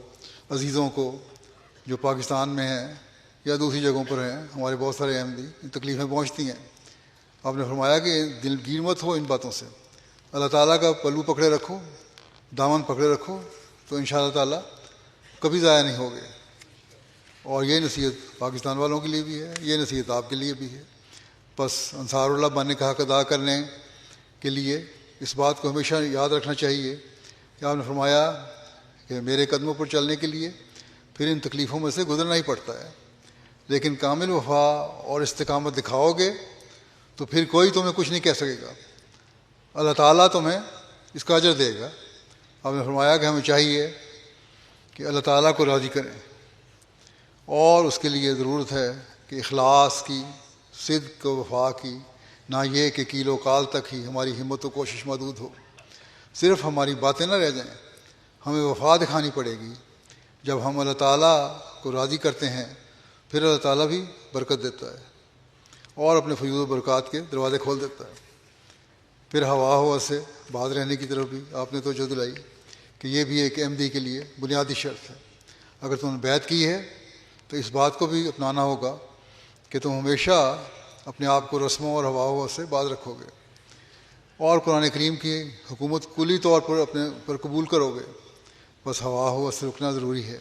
عزیزوں کو جو پاکستان میں ہیں یا دوسری جگہوں پر ہیں، ہمارے بہت سارے احمدی، ان تکلیفیں پہنچتی ہیں. آپ نے فرمایا کہ دلگیر مت ہو ان باتوں سے. اللہ تعالیٰ کا پلو پکڑے رکھو، دامن پکڑے رکھو تو انشاءاللہ تعالیٰ کبھی ضائع نہیں ہوگے. اور یہ نصیحت پاکستان والوں کے لیے بھی ہے، یہ نصیحت آپ کے لیے بھی ہے. بس انصار اللہ بننے کا حق ادا کرنے کے لیے اس بات کو ہمیشہ یاد رکھنا چاہیے کہ آپ نے فرمایا کہ میرے قدموں پر چلنے کے لیے پھر ان تکلیفوں میں سے گزرنا ہی پڑتا ہے. لیکن کامل وفا اور استقامت دکھاؤ گے تو پھر کوئی تمہیں کچھ نہیں کہہ سکے گا. اللہ تعالیٰ تمہیں اس کا اجر دے گا. آپ نے فرمایا کہ ہمیں چاہیے کہ اللہ تعالیٰ کو راضی کریں، اور اس کے لیے ضرورت ہے کہ اخلاص کی، صدق و وفا کی، نہ یہ کہ کیل و کال تک ہی ہماری ہمت و کوشش محدود ہو. صرف ہماری باتیں نہ رہ جائیں، ہمیں وفا دکھانی پڑے گی. جب ہم اللہ تعالیٰ کو راضی کرتے ہیں پھر اللہ تعالیٰ بھی برکت دیتا ہے اور اپنے فیوز و برکات کے دروازے کھول دیتا ہے. پھر ہوا سے باز رہنے کی طرف بھی آپ نے توجہ دلائی کہ یہ بھی ایک احمدی کے لیے بنیادی شرط ہے. اگر تم نے بیعت کی ہے تو اس بات کو بھی اپنانا ہوگا کہ تم ہمیشہ اپنے آپ کو رسموں اور ہوا سے باز رکھو گے اور قرآن کریم کی حکومت کلی طور پر اپنے پر قبول کرو گے. بس ہوا سے رکنا ضروری ہے.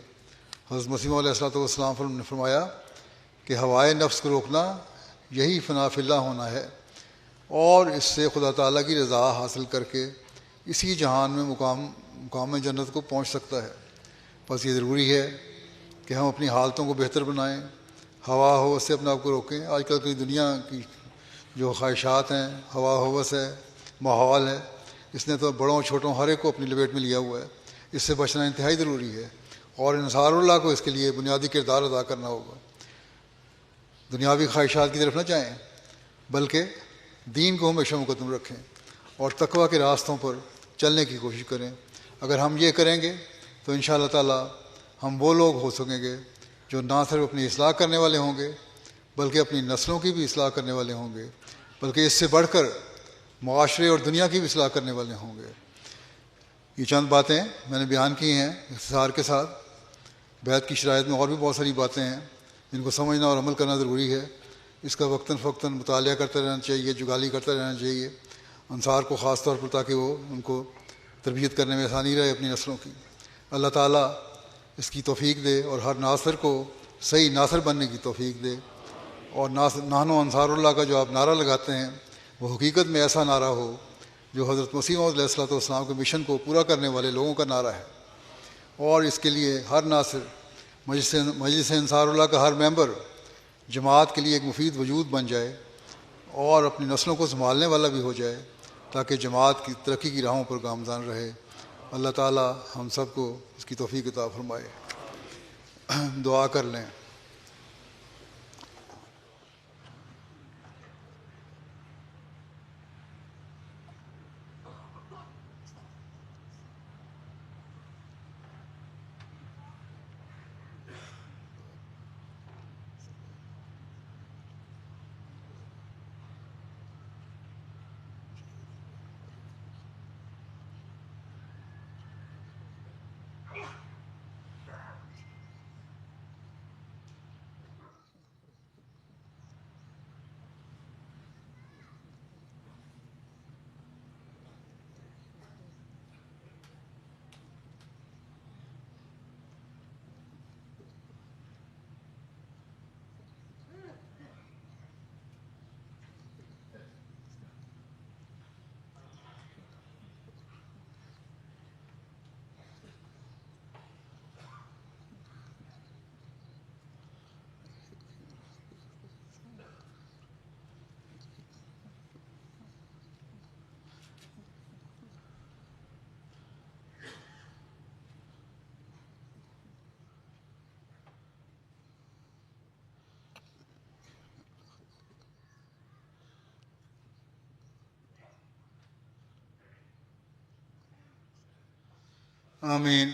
حضرت مسیح علیہ الصلوۃ والسلام نے فرمایا کہ ہوائے نفس کو روکنا یہی فنا فی اللہ ہونا ہے، اور اس سے خدا تعالیٰ کی رضا حاصل کر کے اسی جہان میں مقام جنت کو پہنچ سکتا ہے. بس یہ ضروری ہے کہ ہم اپنی حالتوں کو بہتر بنائیں، ہوا سے اپنے آپ کو روکیں. آج کل کی دنیا کی جو خواہشات ہیں، ہوا ہے، ماحول ہے، اس نے تو بڑوں چھوٹوں ہر ایک کو اپنی لپیٹ میں لیا ہوا ہے. اس سے بچنا انتہائی ضروری ہے. اور انصار اللہ کو اس کے لیے بنیادی کردار ادا کرنا ہوگا۔ دنیاوی خواہشات کی طرف نہ جائیں، بلکہ دین کو ہمیشہ مقدم رکھیں اور تقویٰ کے راستوں پر چلنے کی کوشش کریں۔ اگر ہم یہ کریں گے تو ان شاء اللہ تعالیٰ ہم وہ لوگ ہو سکیں گے جو نہ صرف اپنی اصلاح کرنے والے ہوں گے بلکہ اپنی نسلوں کی بھی اصلاح کرنے والے ہوں گے، بلکہ اس سے بڑھ کر معاشرے اور دنیا کی بھی اصلاح کرنے والے ہوں گے۔ یہ چند باتیں میں نے بیان کی ہیں اختصار کے ساتھ۔ بیعت کی شرائط میں اور بھی بہت ساری باتیں ہیں جن کو سمجھنا اور عمل کرنا ضروری ہے۔ اس کا وقتاً فوقتاً مطالعہ کرتے رہنا چاہیے، جگالی کرتے رہنا چاہیے انصار کو خاص طور پر، تاکہ وہ ان کو تربیت کرنے میں آسانی رہے اپنی نسلوں کی۔ اللہ تعالیٰ اس کی توفیق دے اور ہر ناصر کو صحیح ناصر بننے کی توفیق دے، اور نحن انصار اللہ کا جو آپ نعرہ لگاتے ہیں وہ حقیقت میں ایسا نعرہ ہو جو حضرت مسیح موعود علیہ الصلوۃ والسلام کے مشن کو پورا کرنے والے لوگوں کا نعرہ ہے، اور اس کے لیے ہر ناصر، مجلس انصار اللہ کا ہر ممبر جماعت کے لیے ایک مفید وجود بن جائے اور اپنی نسلوں کو سنبھالنے والا بھی ہو جائے، تاکہ جماعت کی ترقی کی راہوں پر گامزن رہے۔ اللہ تعالیٰ ہم سب کو اس کی توفیق عطا فرمائے۔ دعا کر لیں۔ آمین۔